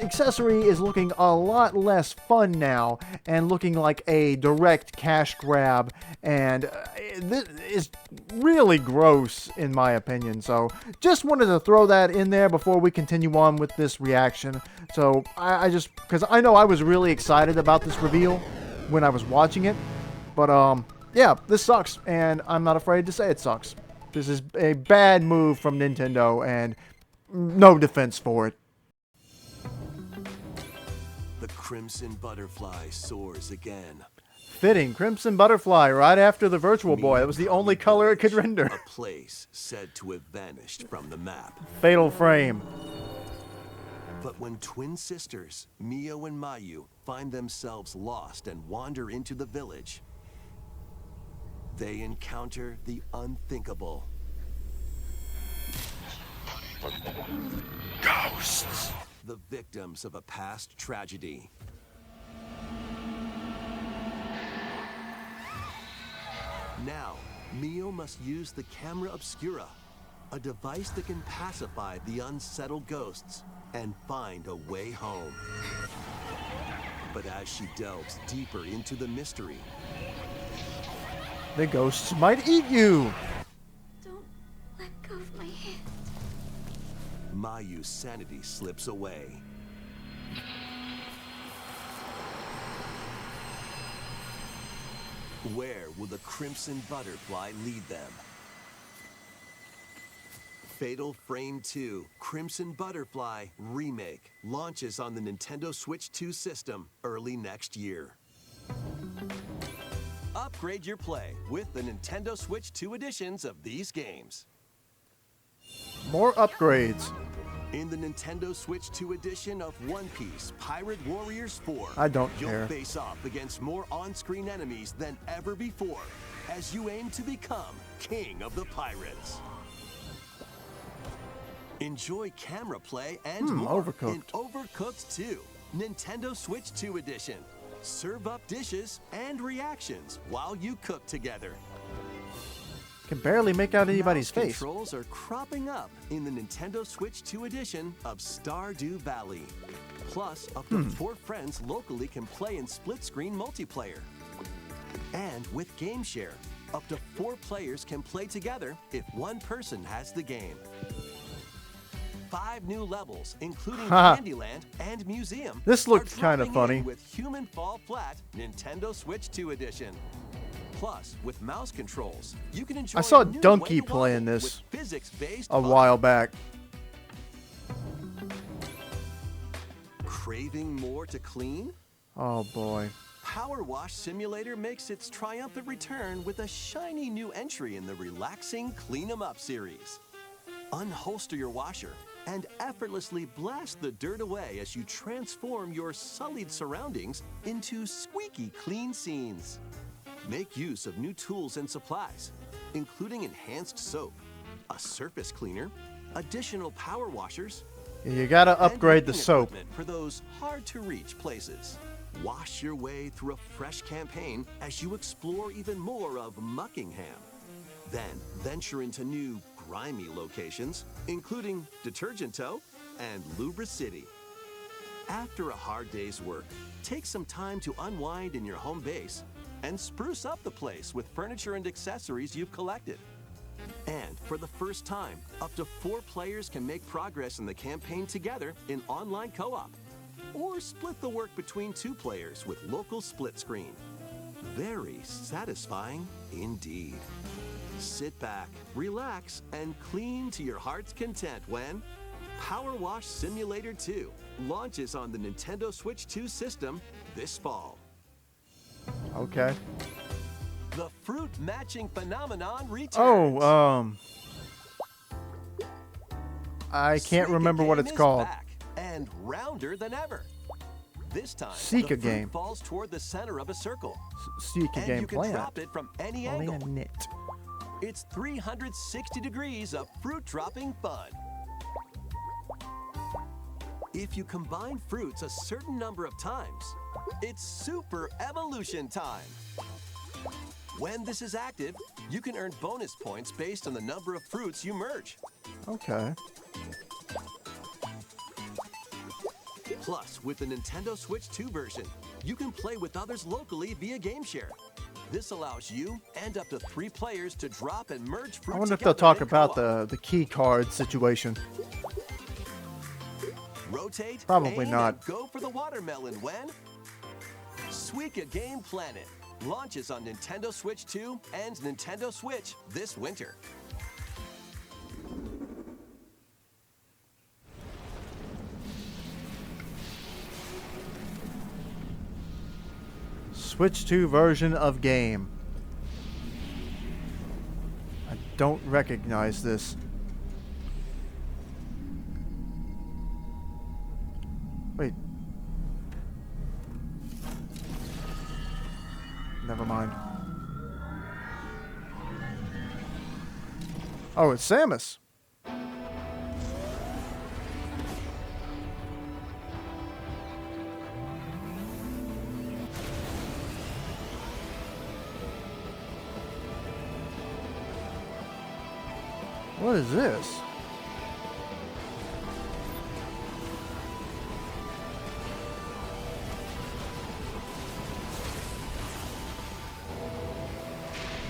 accessory is looking a lot less fun now and looking like a direct cash grab, and this is really gross in my opinion. So just wanted to throw that in there before we continue on with this reaction. So I just, because I know I was really excited about this reveal when I was watching it, but yeah, this sucks, and I'm not afraid to say it sucks. This is a bad move from Nintendo, and no defense for it. The Crimson Butterfly soars again. Fitting, Crimson Butterfly right after the Virtual Boy. That was the only color it could render. A place said to have vanished from the map. Fatal Frame. But when twin sisters, Mio and Mayu, find themselves lost and wander into the village, they encounter the unthinkable. Ghosts. The victims of a past tragedy. Now, Mio must use the camera obscura, a device that can pacify the unsettled ghosts and find a way home. But as she delves deeper into the mystery, The ghosts might eat you. Don't let go of my hand. Mayu's sanity slips away. Where will the Crimson Butterfly lead them? Fatal Frame 2 Crimson Butterfly Remake launches on the Nintendo Switch 2 system early next year. Upgrade your play with the Nintendo Switch 2 editions of these games. More upgrades. In the Nintendo Switch 2 edition of One Piece Pirate Warriors 4, I don't you'll care. face off against more on-screen enemies than ever before as you aim to become King of the Pirates. Enjoy camera play and more Overcooked. in Overcooked 2, Nintendo Switch 2 edition. Serve up dishes and reactions while you cook together. Can barely make out anybody's Mouse face. Controls are cropping up in the Nintendo Switch 2 edition of Stardew Valley. Plus, up to 4 friends locally can play in split-screen multiplayer. And with Game Share, up to 4 players can play together if one person has the game. 5 new levels, including Candyland and Museum. This looked are kind of dropping funny. in with Human Fall Flat Nintendo Switch 2 edition. Plus, with mouse controls, you can enjoy I saw a new Donkey way to playing wobble this with physics-based a fun. while back. Craving more to clean? Oh boy. Power Wash Simulator makes its triumphant return with a shiny new entry in the relaxing Clean 'em Up series. Unholster your washer and effortlessly blast the dirt away as you transform your sullied surroundings into squeaky clean scenes. Make use of new tools and supplies, including enhanced soap, a surface cleaner, additional power washers, You gotta and upgrade the cooking soap. equipment for those hard-to-reach places. Wash your way through a fresh campaign as you explore even more of Muckingham. Then venture into new, grimy locations, including Detergento and Lubra City. After a hard day's work, take some time to unwind in your home base and spruce up the place with furniture and accessories you've collected. And for the first time, up to 4 players can make progress in the campaign together in online co-op. Or split the work between 2 players with local split screen. Very satisfying indeed. Sit back, relax, and clean to your heart's content when Power Wash Simulator 2 launches on the Nintendo Switch 2 system this fall. Okay. The fruit matching phenomenon returns. Oh, I can't Suika remember what Game it's is called. back and rounder than ever. This time, Suika the fruit Game. falls toward the center of a circle. Suika And Game you can Plant. drop it from any angle. Planet. It's 360 degrees of fruit dropping fun. If you combine fruits a certain number of times, it's super evolution time. When this is active, you can earn bonus points based on the number of fruits you merge. Okay. Plus, with the Nintendo Switch 2 version, you can play with others locally via Game Share. This allows you and up to 3 players to drop and merge fruit I wonder if together they'll talk in about co-op. the key card situation. Rotate, Probably aim, not. and go for the watermelon when Suika Game Planet launches on Nintendo Switch 2 and Nintendo Switch this winter. Switch 2 version of game. I don't recognize this. Wait. Never mind. Oh, it's Samus. What is this?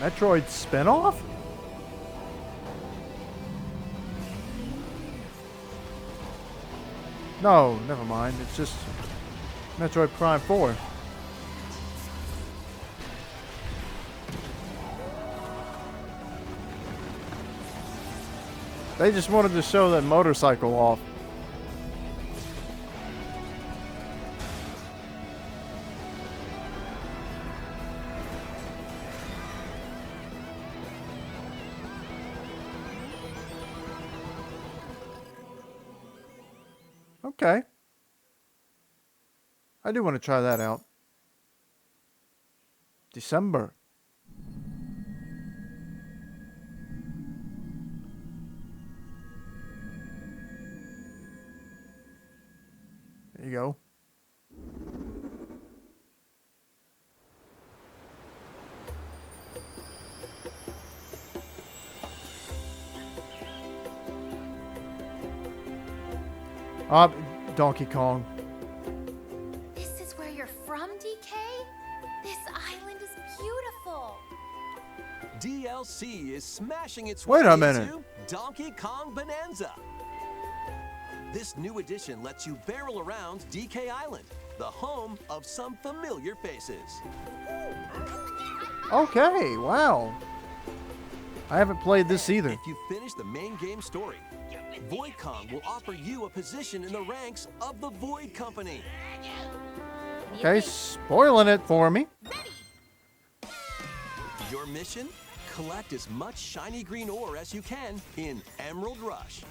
Metroid spinoff? No, never mind. It's just Metroid Prime 4. They just wanted to show that motorcycle off. Okay. I do want to try that out. December. There you go. Donkey Kong. This is where you're from, DK? This island is beautiful. DLC is smashing its Wait way a minute. into Donkey Kong Bonanza. This new edition lets you barrel around DK Island, the home of some familiar faces. Okay, wow. I haven't played this either. If you finish the main game story, Void Kong will offer you a position in the ranks of the Void Company. Okay, spoiling it for me. Your mission? Collect as much shiny green ore as you can in Emerald Rush.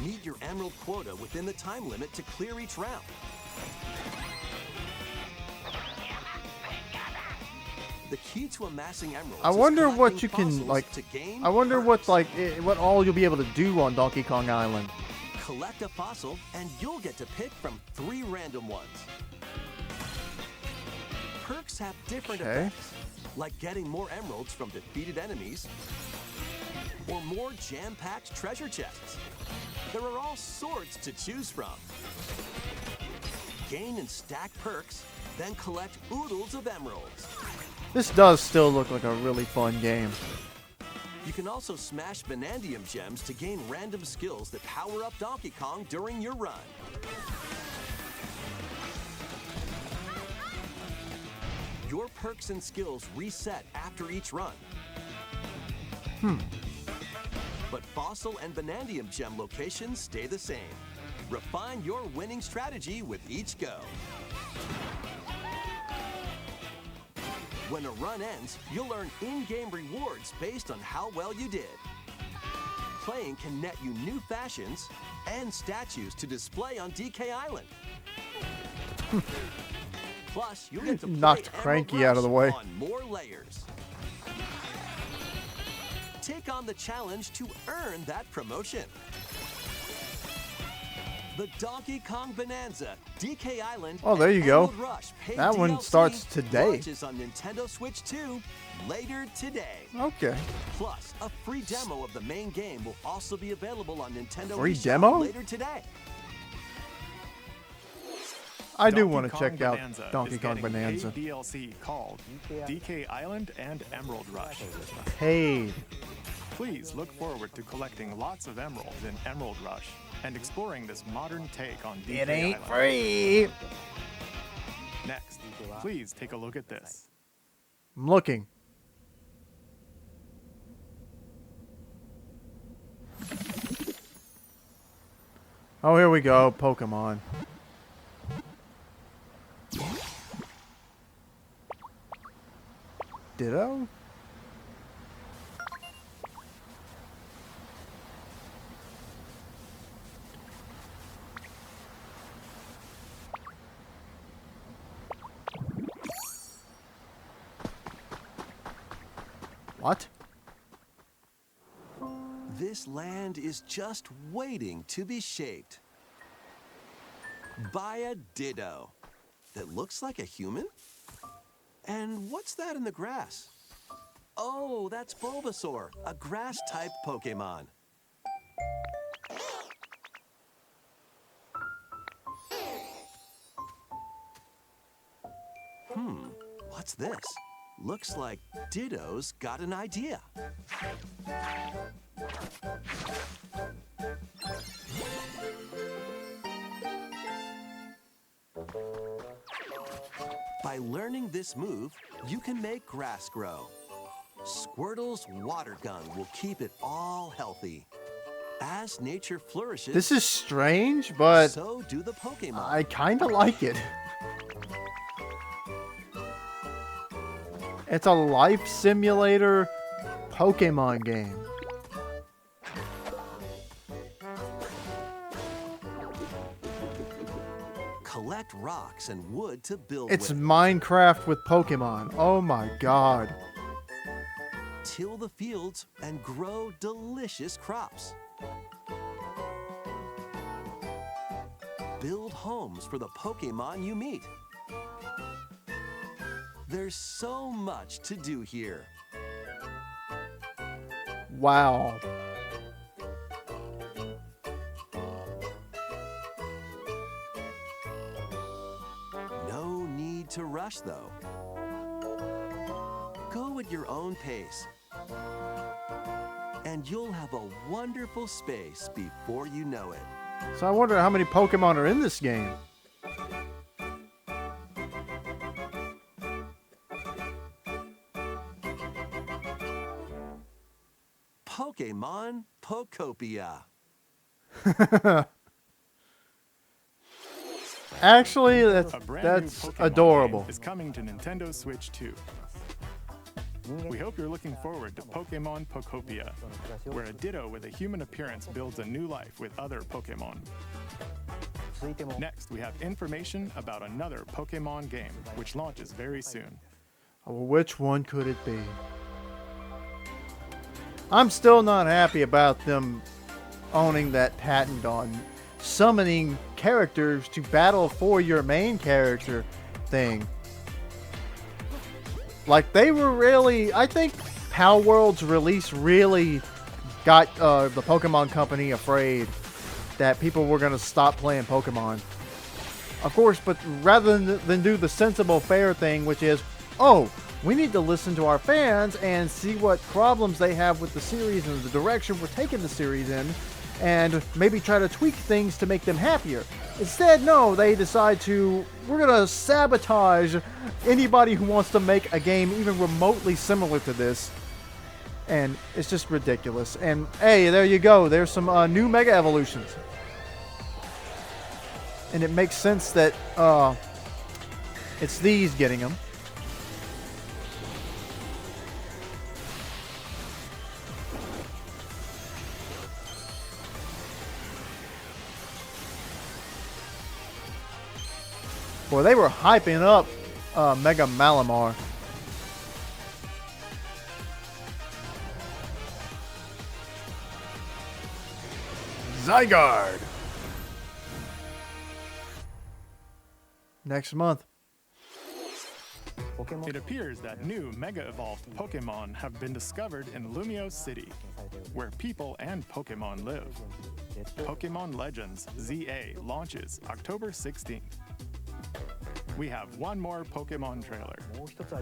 Meet your emerald quota within the time limit to clear each round. The key to amassing emeralds. I wonder what you can like. I wonder what what all you'll be able to do on Donkey Kong Island. Collect a fossil, and you'll get to pick from 3 random ones. Perks have different effects, like getting more emeralds from defeated enemies, or more jam-packed treasure chests. There are all sorts to choose from. Gain and stack perks, then collect oodles of emeralds. This does still look like a really fun game. You can also smash Vanadium gems to gain random skills that power up Donkey Kong during your run. Your perks and skills reset after each run. But Fossil and Vanadium gem locations stay the same. Refine your winning strategy with each go. When a run ends, you'll earn in-game rewards based on how well you did. Playing can net you new fashions and statues to display on DK Island. Plus, you'll get to play Knocked Cranky Emerald out of the way. Rush on more layers. Take on the challenge to earn that promotion. The Donkey Kong Bonanza, DK Island. Oh, there you go. Emerald Rush paid That one DLC starts today. Launches on Nintendo Switch 2 later today. Okay. Plus, a free demo of the main game will also be available on Nintendo Free eShop demo? later today. I do Donkey want to Kong check out Bonanza Donkey is Kong getting Bonanza. a DLC called DK Island and Emerald Rush. Paid. Please look forward to collecting lots of emeralds in Emerald Rush and exploring this modern take on DK It ain't Island. free. Next, please take a look at this. I'm looking. Oh, here we go. Pokemon. Ditto? What? This land is just waiting to be shaped by a Ditto that looks like a human. And what's that in the grass? Oh, that's Bulbasaur, a grass-type Pokemon. What's this? Looks like Ditto's got an idea. By learning this move, you can make grass grow. Squirtle's water gun will keep it all healthy. As nature flourishes, This is strange, but so do the Pokemon. I kind of like it. It's a life simulator Pokemon game. Collect rocks and wood to build It's with. Minecraft with Pokemon. Oh my god. Till the fields and grow delicious crops. Build homes for the Pokemon you meet. There's so much to do here. Wow. No need to rush, though. Go at your own pace. And you'll have a wonderful space before you know it. So I wonder how many Pokemon are in this game. Pokemon Pokopia. Actually, A brand new that's Pokemon adorable. game is coming to Nintendo Switch 2. We hope you're looking forward to Pokemon Pokopia, where a Ditto with a human appearance builds a new life with other Pokemon. Next, we have information about another Pokemon game, which launches very soon. Which one could it be? I'm still not happy about them owning that patent on summoning characters to battle for your main character thing. Like, they were really... I think Power World's release really got the Pokemon Company afraid that people were going to stop playing Pokemon. Of course, but rather than do the sensible, fair thing, which is, oh, we need to listen to our fans and see what problems they have with the series and the direction we're taking the series in, and maybe try to tweak things to make them happier. Instead, no, they decide we're going to sabotage anybody who wants to make a game even remotely similar to this. And it's just ridiculous. And hey, there you go. There's some new Mega Evolutions. And it makes sense that it's these getting them. Boy, they were hyping up Mega Malamar. Zygarde. Next month. It appears that new Mega Evolved Pokemon have been discovered in Lumio City, where people and Pokemon live. Pokemon Legends ZA launches October 16th. We have one more Pokemon trailer.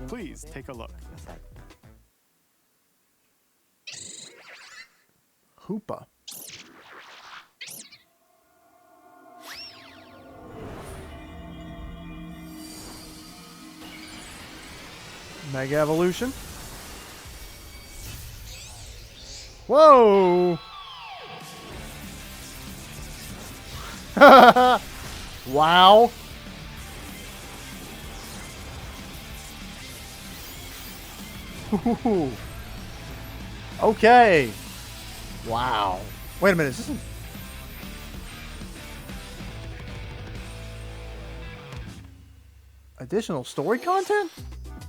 Please take a look. Hoopa. Mega Evolution. Whoa! Wow. Ooh. Okay. Wow. Wait a minute. Is this additional story content?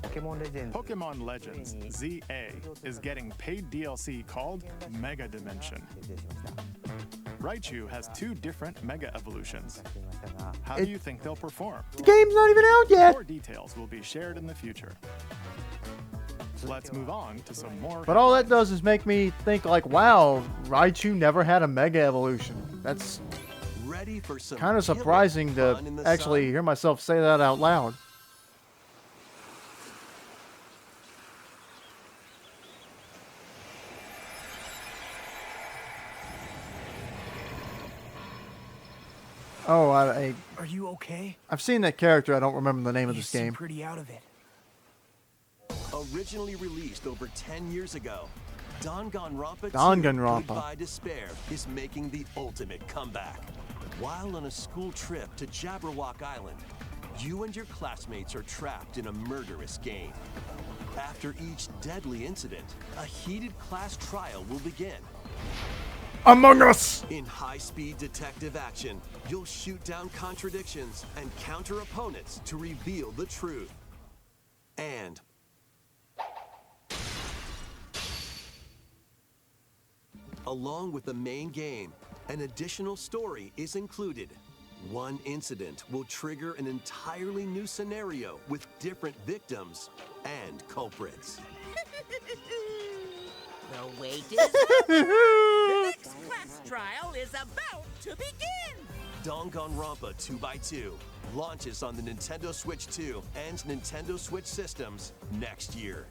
Pokemon Legends ZA is getting paid DLC called Mega Dimension. Raichu has 2 different Mega Evolutions. How do you think they'll perform? The game's not even out yet. More details will be shared in the future. Let's move on to some more. But all that does is make me think like, wow, Raichu never had a Mega Evolution. That's kind of surprising to actually hear myself say that out loud. Oh, Are you okay? I've seen that character. I don't remember the name of You this seem game. pretty out of it. Originally released over 10 years ago, Danganronpa 2 Danganronpa. Goodbye Despair is making the ultimate comeback. While on a school trip to Jabberwock Island, you and your classmates are trapped in a murderous game. After each deadly incident, a heated class trial will begin. Among Us! In high-speed detective action, you'll shoot down contradictions and counter opponents to reveal the truth. And along with the main game, an additional story is included. One incident will trigger an entirely new scenario with different victims and culprits. The wait is up. The next class trial is about to begin. Danganronpa 2x2 launches on the Nintendo Switch 2 and Nintendo Switch systems next year.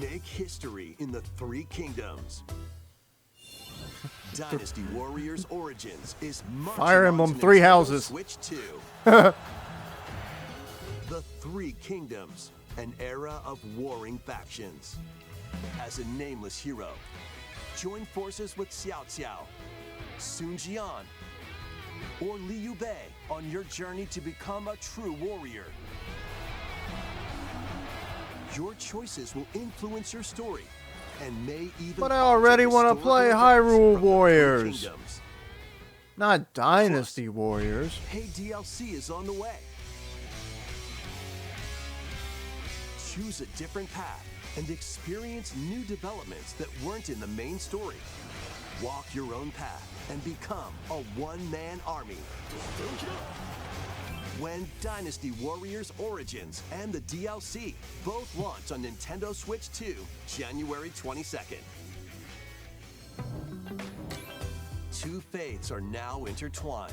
Make history in the Three Kingdoms. Dynasty Warriors Origins is Fire Emblem Three Houses. Switch 2. The Three Kingdoms, an era of warring factions. As a nameless hero, join forces with Xiao Xiao, Sun Jian, or Liu Bei on your journey to become a true warrior. Your choices will influence your story and may even. But I already want to play Hyrule Warriors, not Dynasty Warriors. Hey, DLC is on the way. Choose a different path and experience new developments that weren't in the main story. Walk your own path and become a one-man army. When Dynasty Warriors Origins and the DLC both launch on Nintendo Switch 2, January 22nd. Two fates are now intertwined.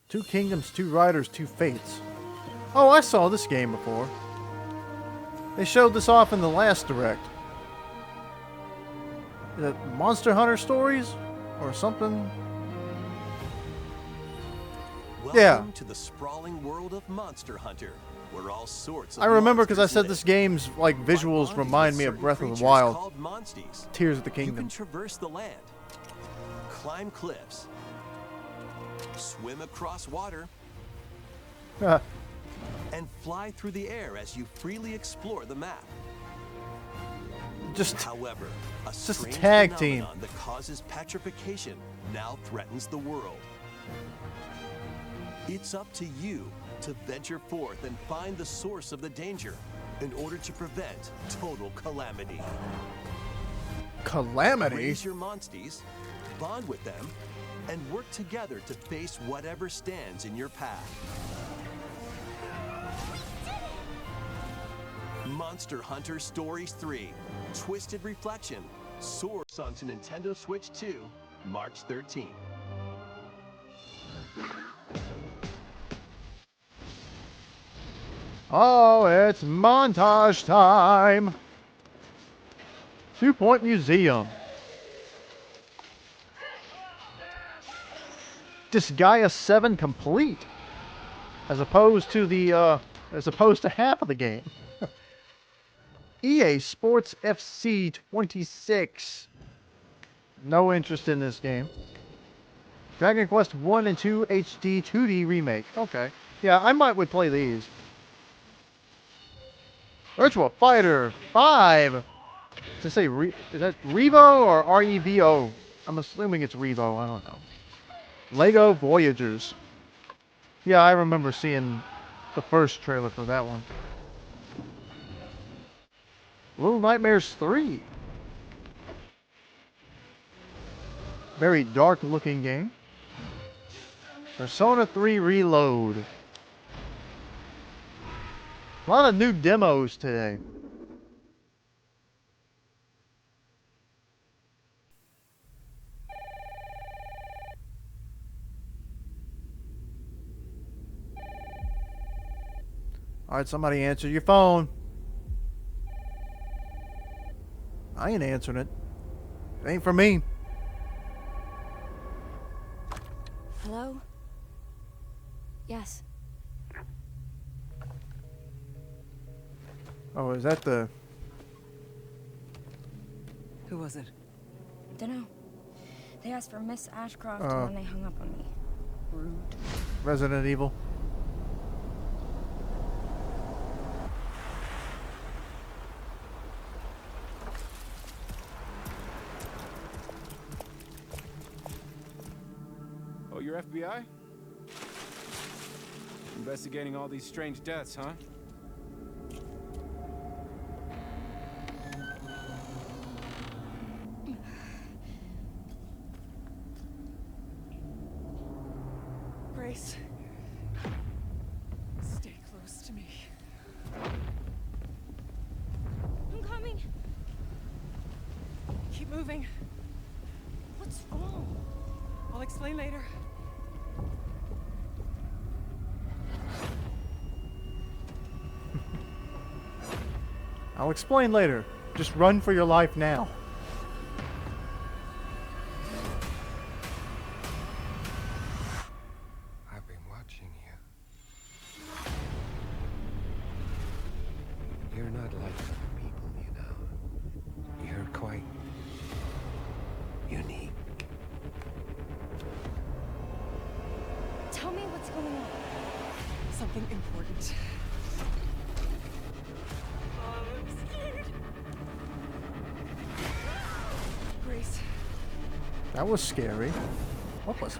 Two Kingdoms, Two Riders, Two Fates. Oh, I saw this game before. They showed this off in the last Direct. Is it Monster Hunter Stories? Or something? Welcome to the sprawling world of Monster Hunter, where all sorts of I remember because I monsters said live. this game's like visuals remind me of Breath of the Wild. Tears of the You Kingdom. can traverse the land, climb cliffs, swim across water, and fly through the air as you freely explore the map. However, a strange tag team. phenomenon that causes petrification now threatens the world. It's up to you to venture forth and find the source of the danger in order to prevent total calamity. Calamity? Raise your monsties, bond with them, and work together to face whatever stands in your path. Monster Hunter Stories 3, Twisted Reflection, source onto Nintendo Switch 2, March 13th. Oh, it's montage time! 2 Point Museum. Disgaea 7 complete. As opposed to half of the game. EA Sports FC 26. No interest in this game. Dragon Quest 1 and 2 HD 2D remake. Okay. Yeah, I would play these. Virtua Fighter 5. Does it say is that Revo or REVO? I'm assuming it's Revo. I don't know. Lego Voyagers. Yeah, I remember seeing the first trailer for that one. Little Nightmares 3. Very dark looking game. Persona 3 Reload. A lot of new demos today. Alright, somebody answer your phone. I ain't answering it. It ain't for me. Hello? Yes. Oh, is that the... Who was it? Dunno. They asked for Miss Ashcroft and then they hung up on me. Rude. Resident Evil. Oh, you're FBI? Investigating all these strange deaths, huh? Grace. Stay close to me. I'm coming. Keep moving. What's wrong? I'll explain later. I'll explain later. Just run for your life now. I've been watching you. You're not like other people, you know. You're quite unique. Tell me what's going on. Something important. I'm scared. Grace. That was scary. What was...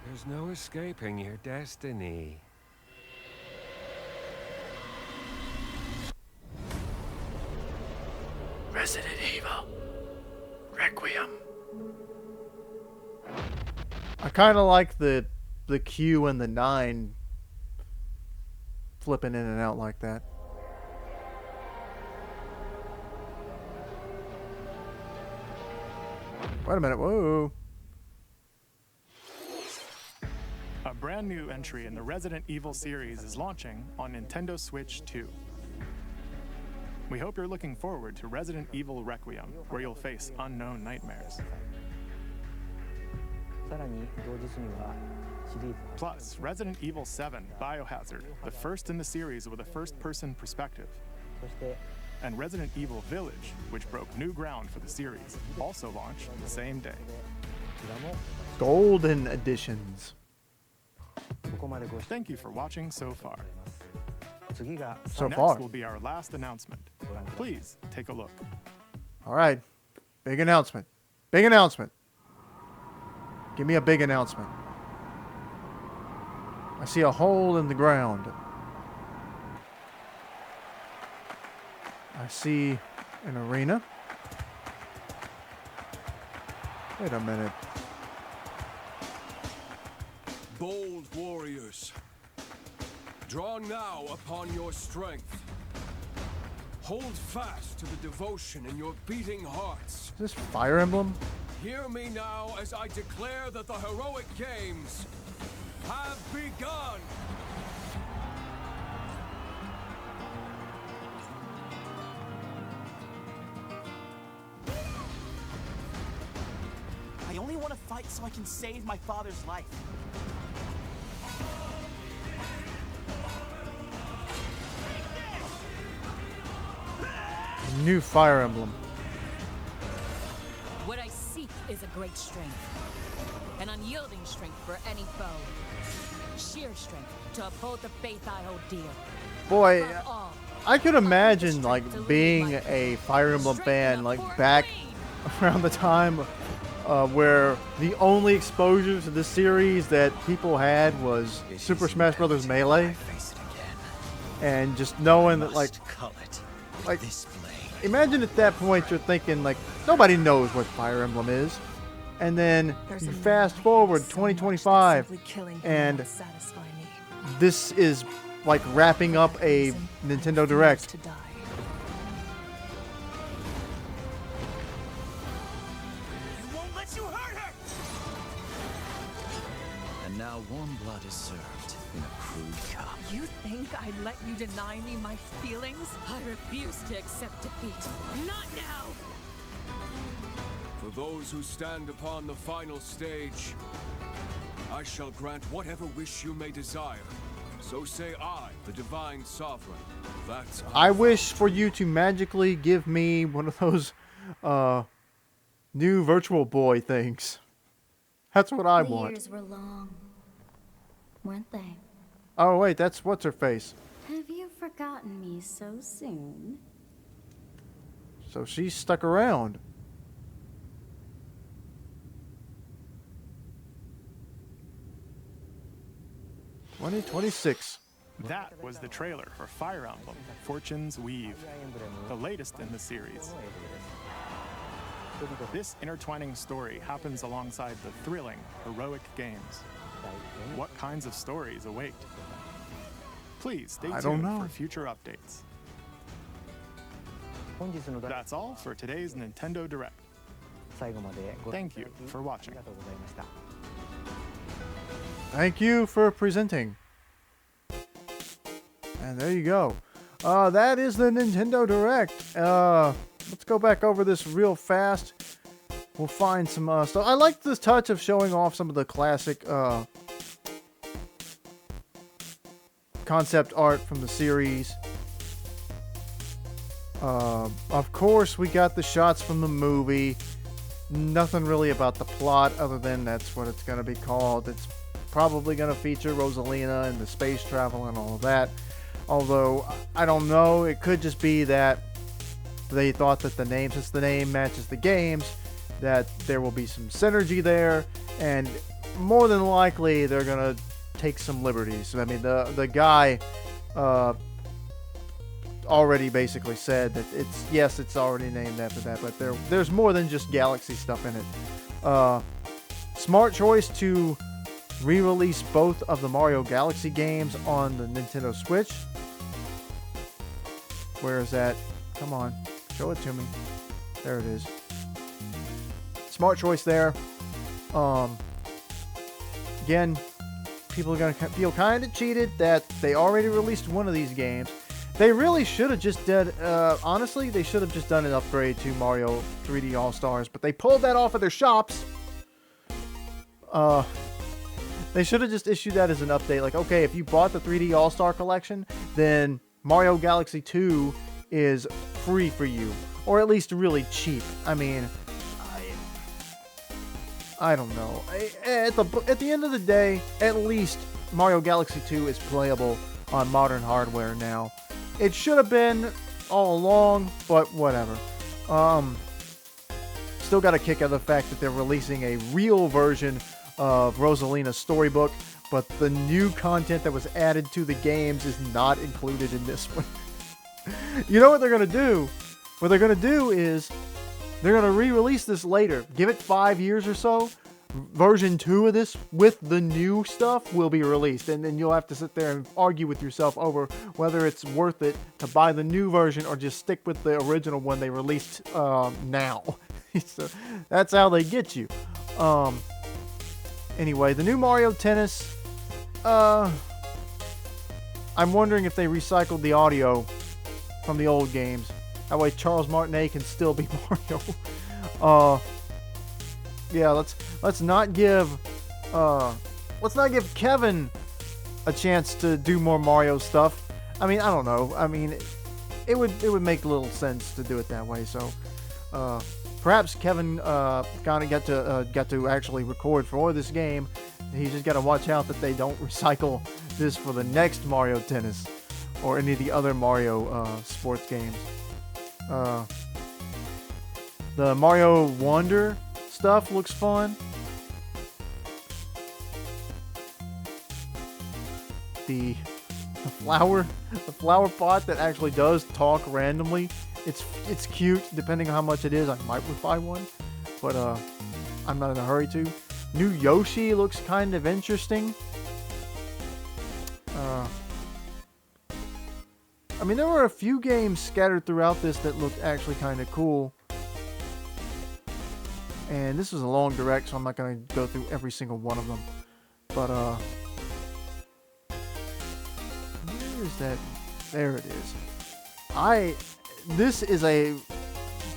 There's no escaping your destiny. Resident Evil. Requiem. I kind of like the Q and the 9 flipping in and out like that. Wait a minute. Whoa. A brand new entry in the Resident Evil series is launching on Nintendo Switch 2. We hope you're looking forward to Resident Evil Requiem, where you'll face unknown nightmares. Plus, Resident Evil 7 Biohazard, the first in the series with a first-person perspective. And Resident Evil Village, which broke new ground for the series, also launched the same day. Golden editions. Thank you for watching so far. So Next far. will be our last announcement. Please take a look. All right. Big announcement. Big announcement. Give me a big announcement. I see a hole in the ground. I see an arena. Wait a minute. Bold warriors, draw now upon your strength. Hold fast to the devotion in your beating hearts. Is this Fire Emblem? Hear me now as I declare that the heroic games have begun. I only want to fight so I can save my father's life. New Fire Emblem. What I seek is a great strength. An unyielding strength for any foe. Sheer strength to uphold the faith I hold dear. Boy, I could imagine like being a Fire Emblem fan like back around the time where the only exposure to this series that people had was Super Smash Bros. Melee. And just knowing that like imagine at that point you're thinking like nobody knows what Fire Emblem is. And then you fast forward 2025 and this is like wrapping up a Nintendo Direct. And now warm blood is served in a crude cup. You think I'd let you deny me my feelings? I refuse to accept defeat. Not now! For those who stand upon the final stage, I shall grant whatever wish you may desire. So say I, the Divine Sovereign. That's I wish for you to magically give me one of those new Virtual Boy things. That's what I want. The years were long, weren't they? Oh wait, that's what's her face. Have you forgotten me so soon? So she stuck around. (2026). That was the trailer for Fire Emblem Fortune's Weave, the latest in the series. This intertwining story happens alongside the thrilling, heroic games. What kinds of stories await? Please stay tuned for future updates. That's all for today's Nintendo Direct. Thank you for watching. Thank you for presenting. And there you go. That is the Nintendo Direct. Let's go back over this real fast. We'll find some stuff. I like this touch of showing off some of the classic concept art from the series. Of course, we got the shots from the movie. Nothing really about the plot other than that's what it's going to be called. It's probably going to feature Rosalina and the space travel and all of that. Although, I don't know. It could just be that they thought that the name, since the name matches the games, that there will be some synergy there. And more than likely, they're going to take some liberties. I mean, the guy already basically said that it's already named after that, but there's more than just Galaxy stuff in it. Smart choice to re-release both of the Mario Galaxy games on the Nintendo Switch. Where is that? Come on, show it to me. There it is. Smart choice there. Again, people are gonna feel kind of cheated that they already released one of these games. They really should have just did, honestly, they should have just done an upgrade to Mario 3D All-Stars, but they pulled that off of their shops. They should have just issued that as an update. Like, okay, if you bought the 3D All-Star Collection, then Mario Galaxy 2 is free for you. Or at least really cheap. I mean, I don't know. At the end of the day, at least Mario Galaxy 2 is playable on modern hardware now. It should have been all along, but whatever. Still got a kick out of the fact that they're releasing a real version of Rosalina's storybook, but the new content that was added to the games is not included in this one. You know what they're going to do? What they're going to do is they're going to re-release this later. Give it 5 years or so. Version 2 of this with the new stuff will be released, and then you'll have to sit there and argue with yourself over whether it's worth it to buy the new version or just stick with the original one they released now. So that's how they get you. Anyway, the new Mario Tennis, I'm wondering if they recycled the audio from the old games. That way Charles Martinet can still be Mario. Yeah, let's not give Kevin a chance to do more Mario stuff. I mean, I don't know. I mean, it would make little sense to do it that way. So, perhaps Kevin kind of got to actually record for this game. He's just got to watch out that they don't recycle this for the next Mario Tennis or any of the other Mario sports games. The Mario Wonder stuff looks fun. The flower pot that actually does talk randomly. It's cute. Depending on how much it is, I might buy one, but I'm not in a hurry to. New Yoshi looks kind of interesting. I mean, there were a few games scattered throughout this that looked actually kind of cool. And this is a long direct, so I'm not going to go through every single one of them. But where is that? There it is.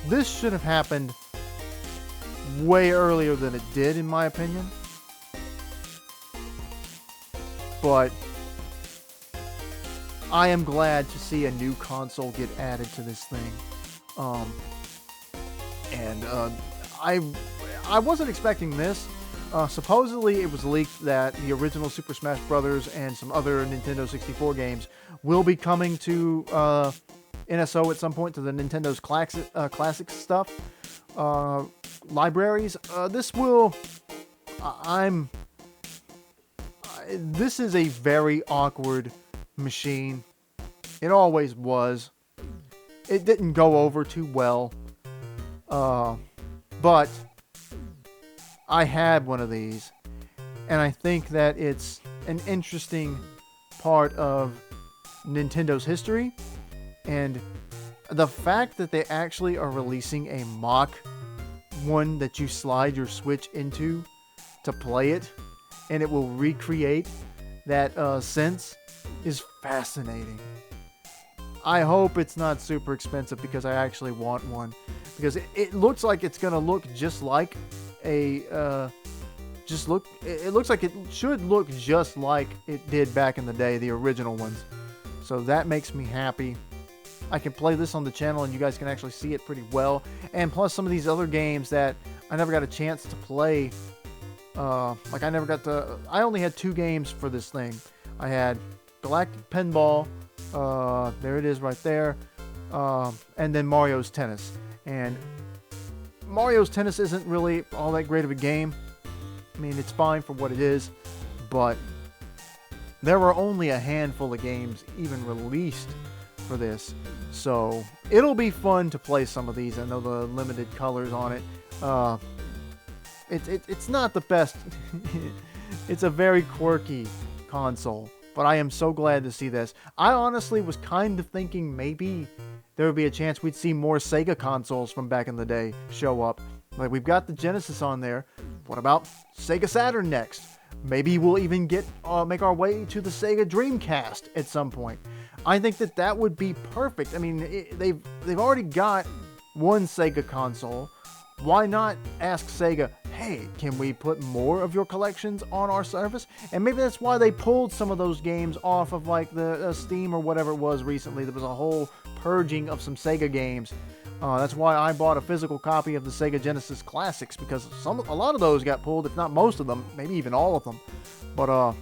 This should have happened way earlier than it did, in my opinion. But I am glad to see a new console get added to this thing. I wasn't expecting this. Supposedly, it was leaked that the original Super Smash Bros. And some other Nintendo 64 games will be coming to NSO at some point, to the Nintendo's classic stuff libraries. This is a very awkward machine. It always was. It didn't go over too well. But I had one of these, and I think that it's an interesting part of Nintendo's history, and the fact that they actually are releasing a mock one that you slide your Switch into to play it, and it will recreate that sense, is fascinating. I hope it's not super expensive, because I actually want one, because it looks like it's gonna look just like it looks like it should look just like it did back in the day, the original ones. So that makes me happy. I can play this on the channel and you guys can actually see it pretty well. And plus some of these other games that I never got a chance to play. Like I only had 2 games for this thing. I had Galactic Pinball, there it is right there, and then Mario's Tennis. And Mario's Tennis isn't really all that great of a game. I mean, it's fine for what it is, but there were only a handful of games even released for this. So it'll be fun to play some of these. I know the limited colors on it. It's not the best. It's a very quirky console, but I am so glad to see this. I honestly was kind of thinking maybe there would be a chance we'd see more Sega consoles from back in the day show up. Like, we've got the Genesis on there. What about Sega Saturn next? Maybe we'll even make our way to the Sega Dreamcast at some point. I think that would be perfect. I mean, they've already got one Sega console. Why not ask Sega, hey, can we put more of your collections on our service? And maybe that's why they pulled some of those games off of like the Steam or whatever it was recently. There was a whole purging of some Sega games. That's why I bought a physical copy of the Sega Genesis Classics, because a lot of those got pulled, if not most of them, maybe even all of them. But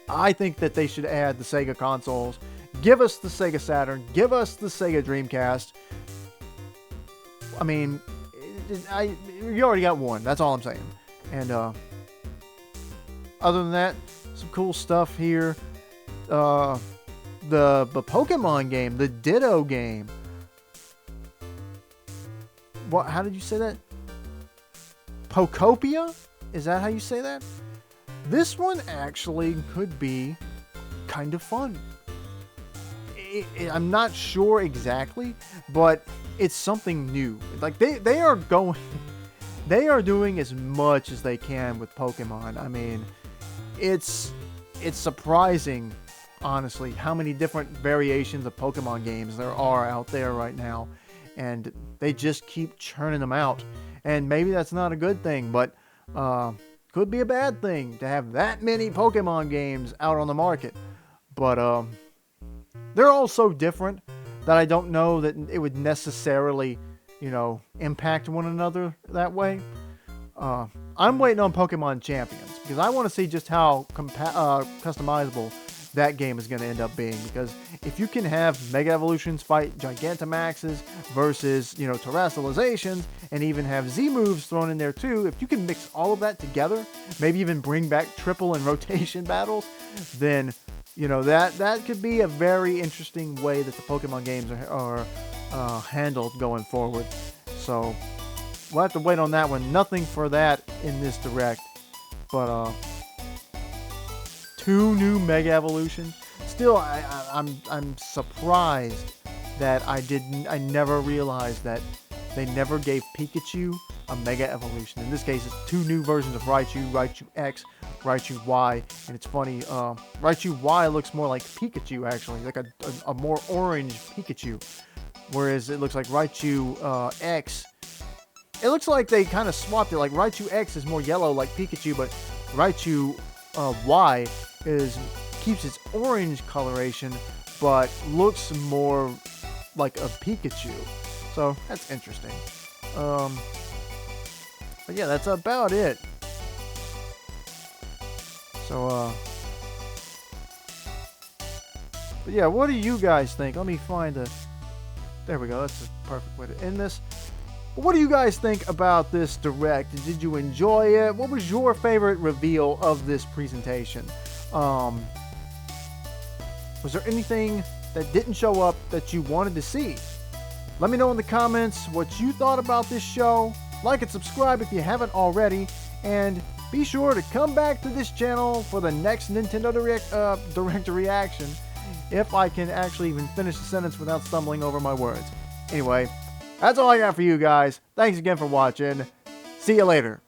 I think that they should add the Sega consoles. Give us the Sega Saturn. Give us the Sega Dreamcast. I mean, you already got one. That's all I'm saying. And other than that, some cool stuff here. The Pokemon game, the Ditto game. What? How did you say that? Pokopia? Is that how you say that? This one actually could be kind of fun. I'm not sure exactly, but it's something new. Like they are doing as much as they can with Pokemon. I mean, it's surprising, honestly, how many different variations of Pokemon games there are out there right now. And they just keep churning them out. And maybe that's not a good thing, but could be a bad thing to have that many Pokemon games out on the market. But they're all so different that I don't know that it would necessarily, impact one another that way. I'm waiting on Pokemon Champions, because I want to see just how customizable that game is going to end up being. Because if you can have Mega Evolutions fight Gigantamaxes versus, Terrasilizations, and even have Z moves thrown in there too, if you can mix all of that together, maybe even bring back triple and rotation battles, then, that could be a very interesting way that the Pokemon games are handled going forward. So we'll have to wait on that one. Nothing for that in this Direct, but 2 new Mega Evolutions. Still, I'm surprised that I never realized that they never gave Pikachu a Mega Evolution. In this case, it's 2 new versions of Raichu, Raichu X, Raichu Y. And it's funny, Raichu Y looks more like Pikachu, actually, like a more orange Pikachu. Whereas it looks like Raichu X, it looks like they kind of swapped it. Like Raichu X is more yellow like Pikachu, but Raichu Y keeps its orange coloration, but looks more like a Pikachu. So that's interesting. But yeah, that's about it. So but yeah, what do you guys think? Let me find a. There we go. That's the perfect way to end this. But what do you guys think about this Direct? Did you enjoy it? What was your favorite reveal of this presentation? Was there anything that didn't show up that you wanted to see? Let me know in the comments what you thought about this show. Like and subscribe if you haven't already. And be sure to come back to this channel for the next Nintendo Direct reaction. If I can actually even finish the sentence without stumbling over my words. Anyway, that's all I got for you guys. Thanks again for watching. See you later.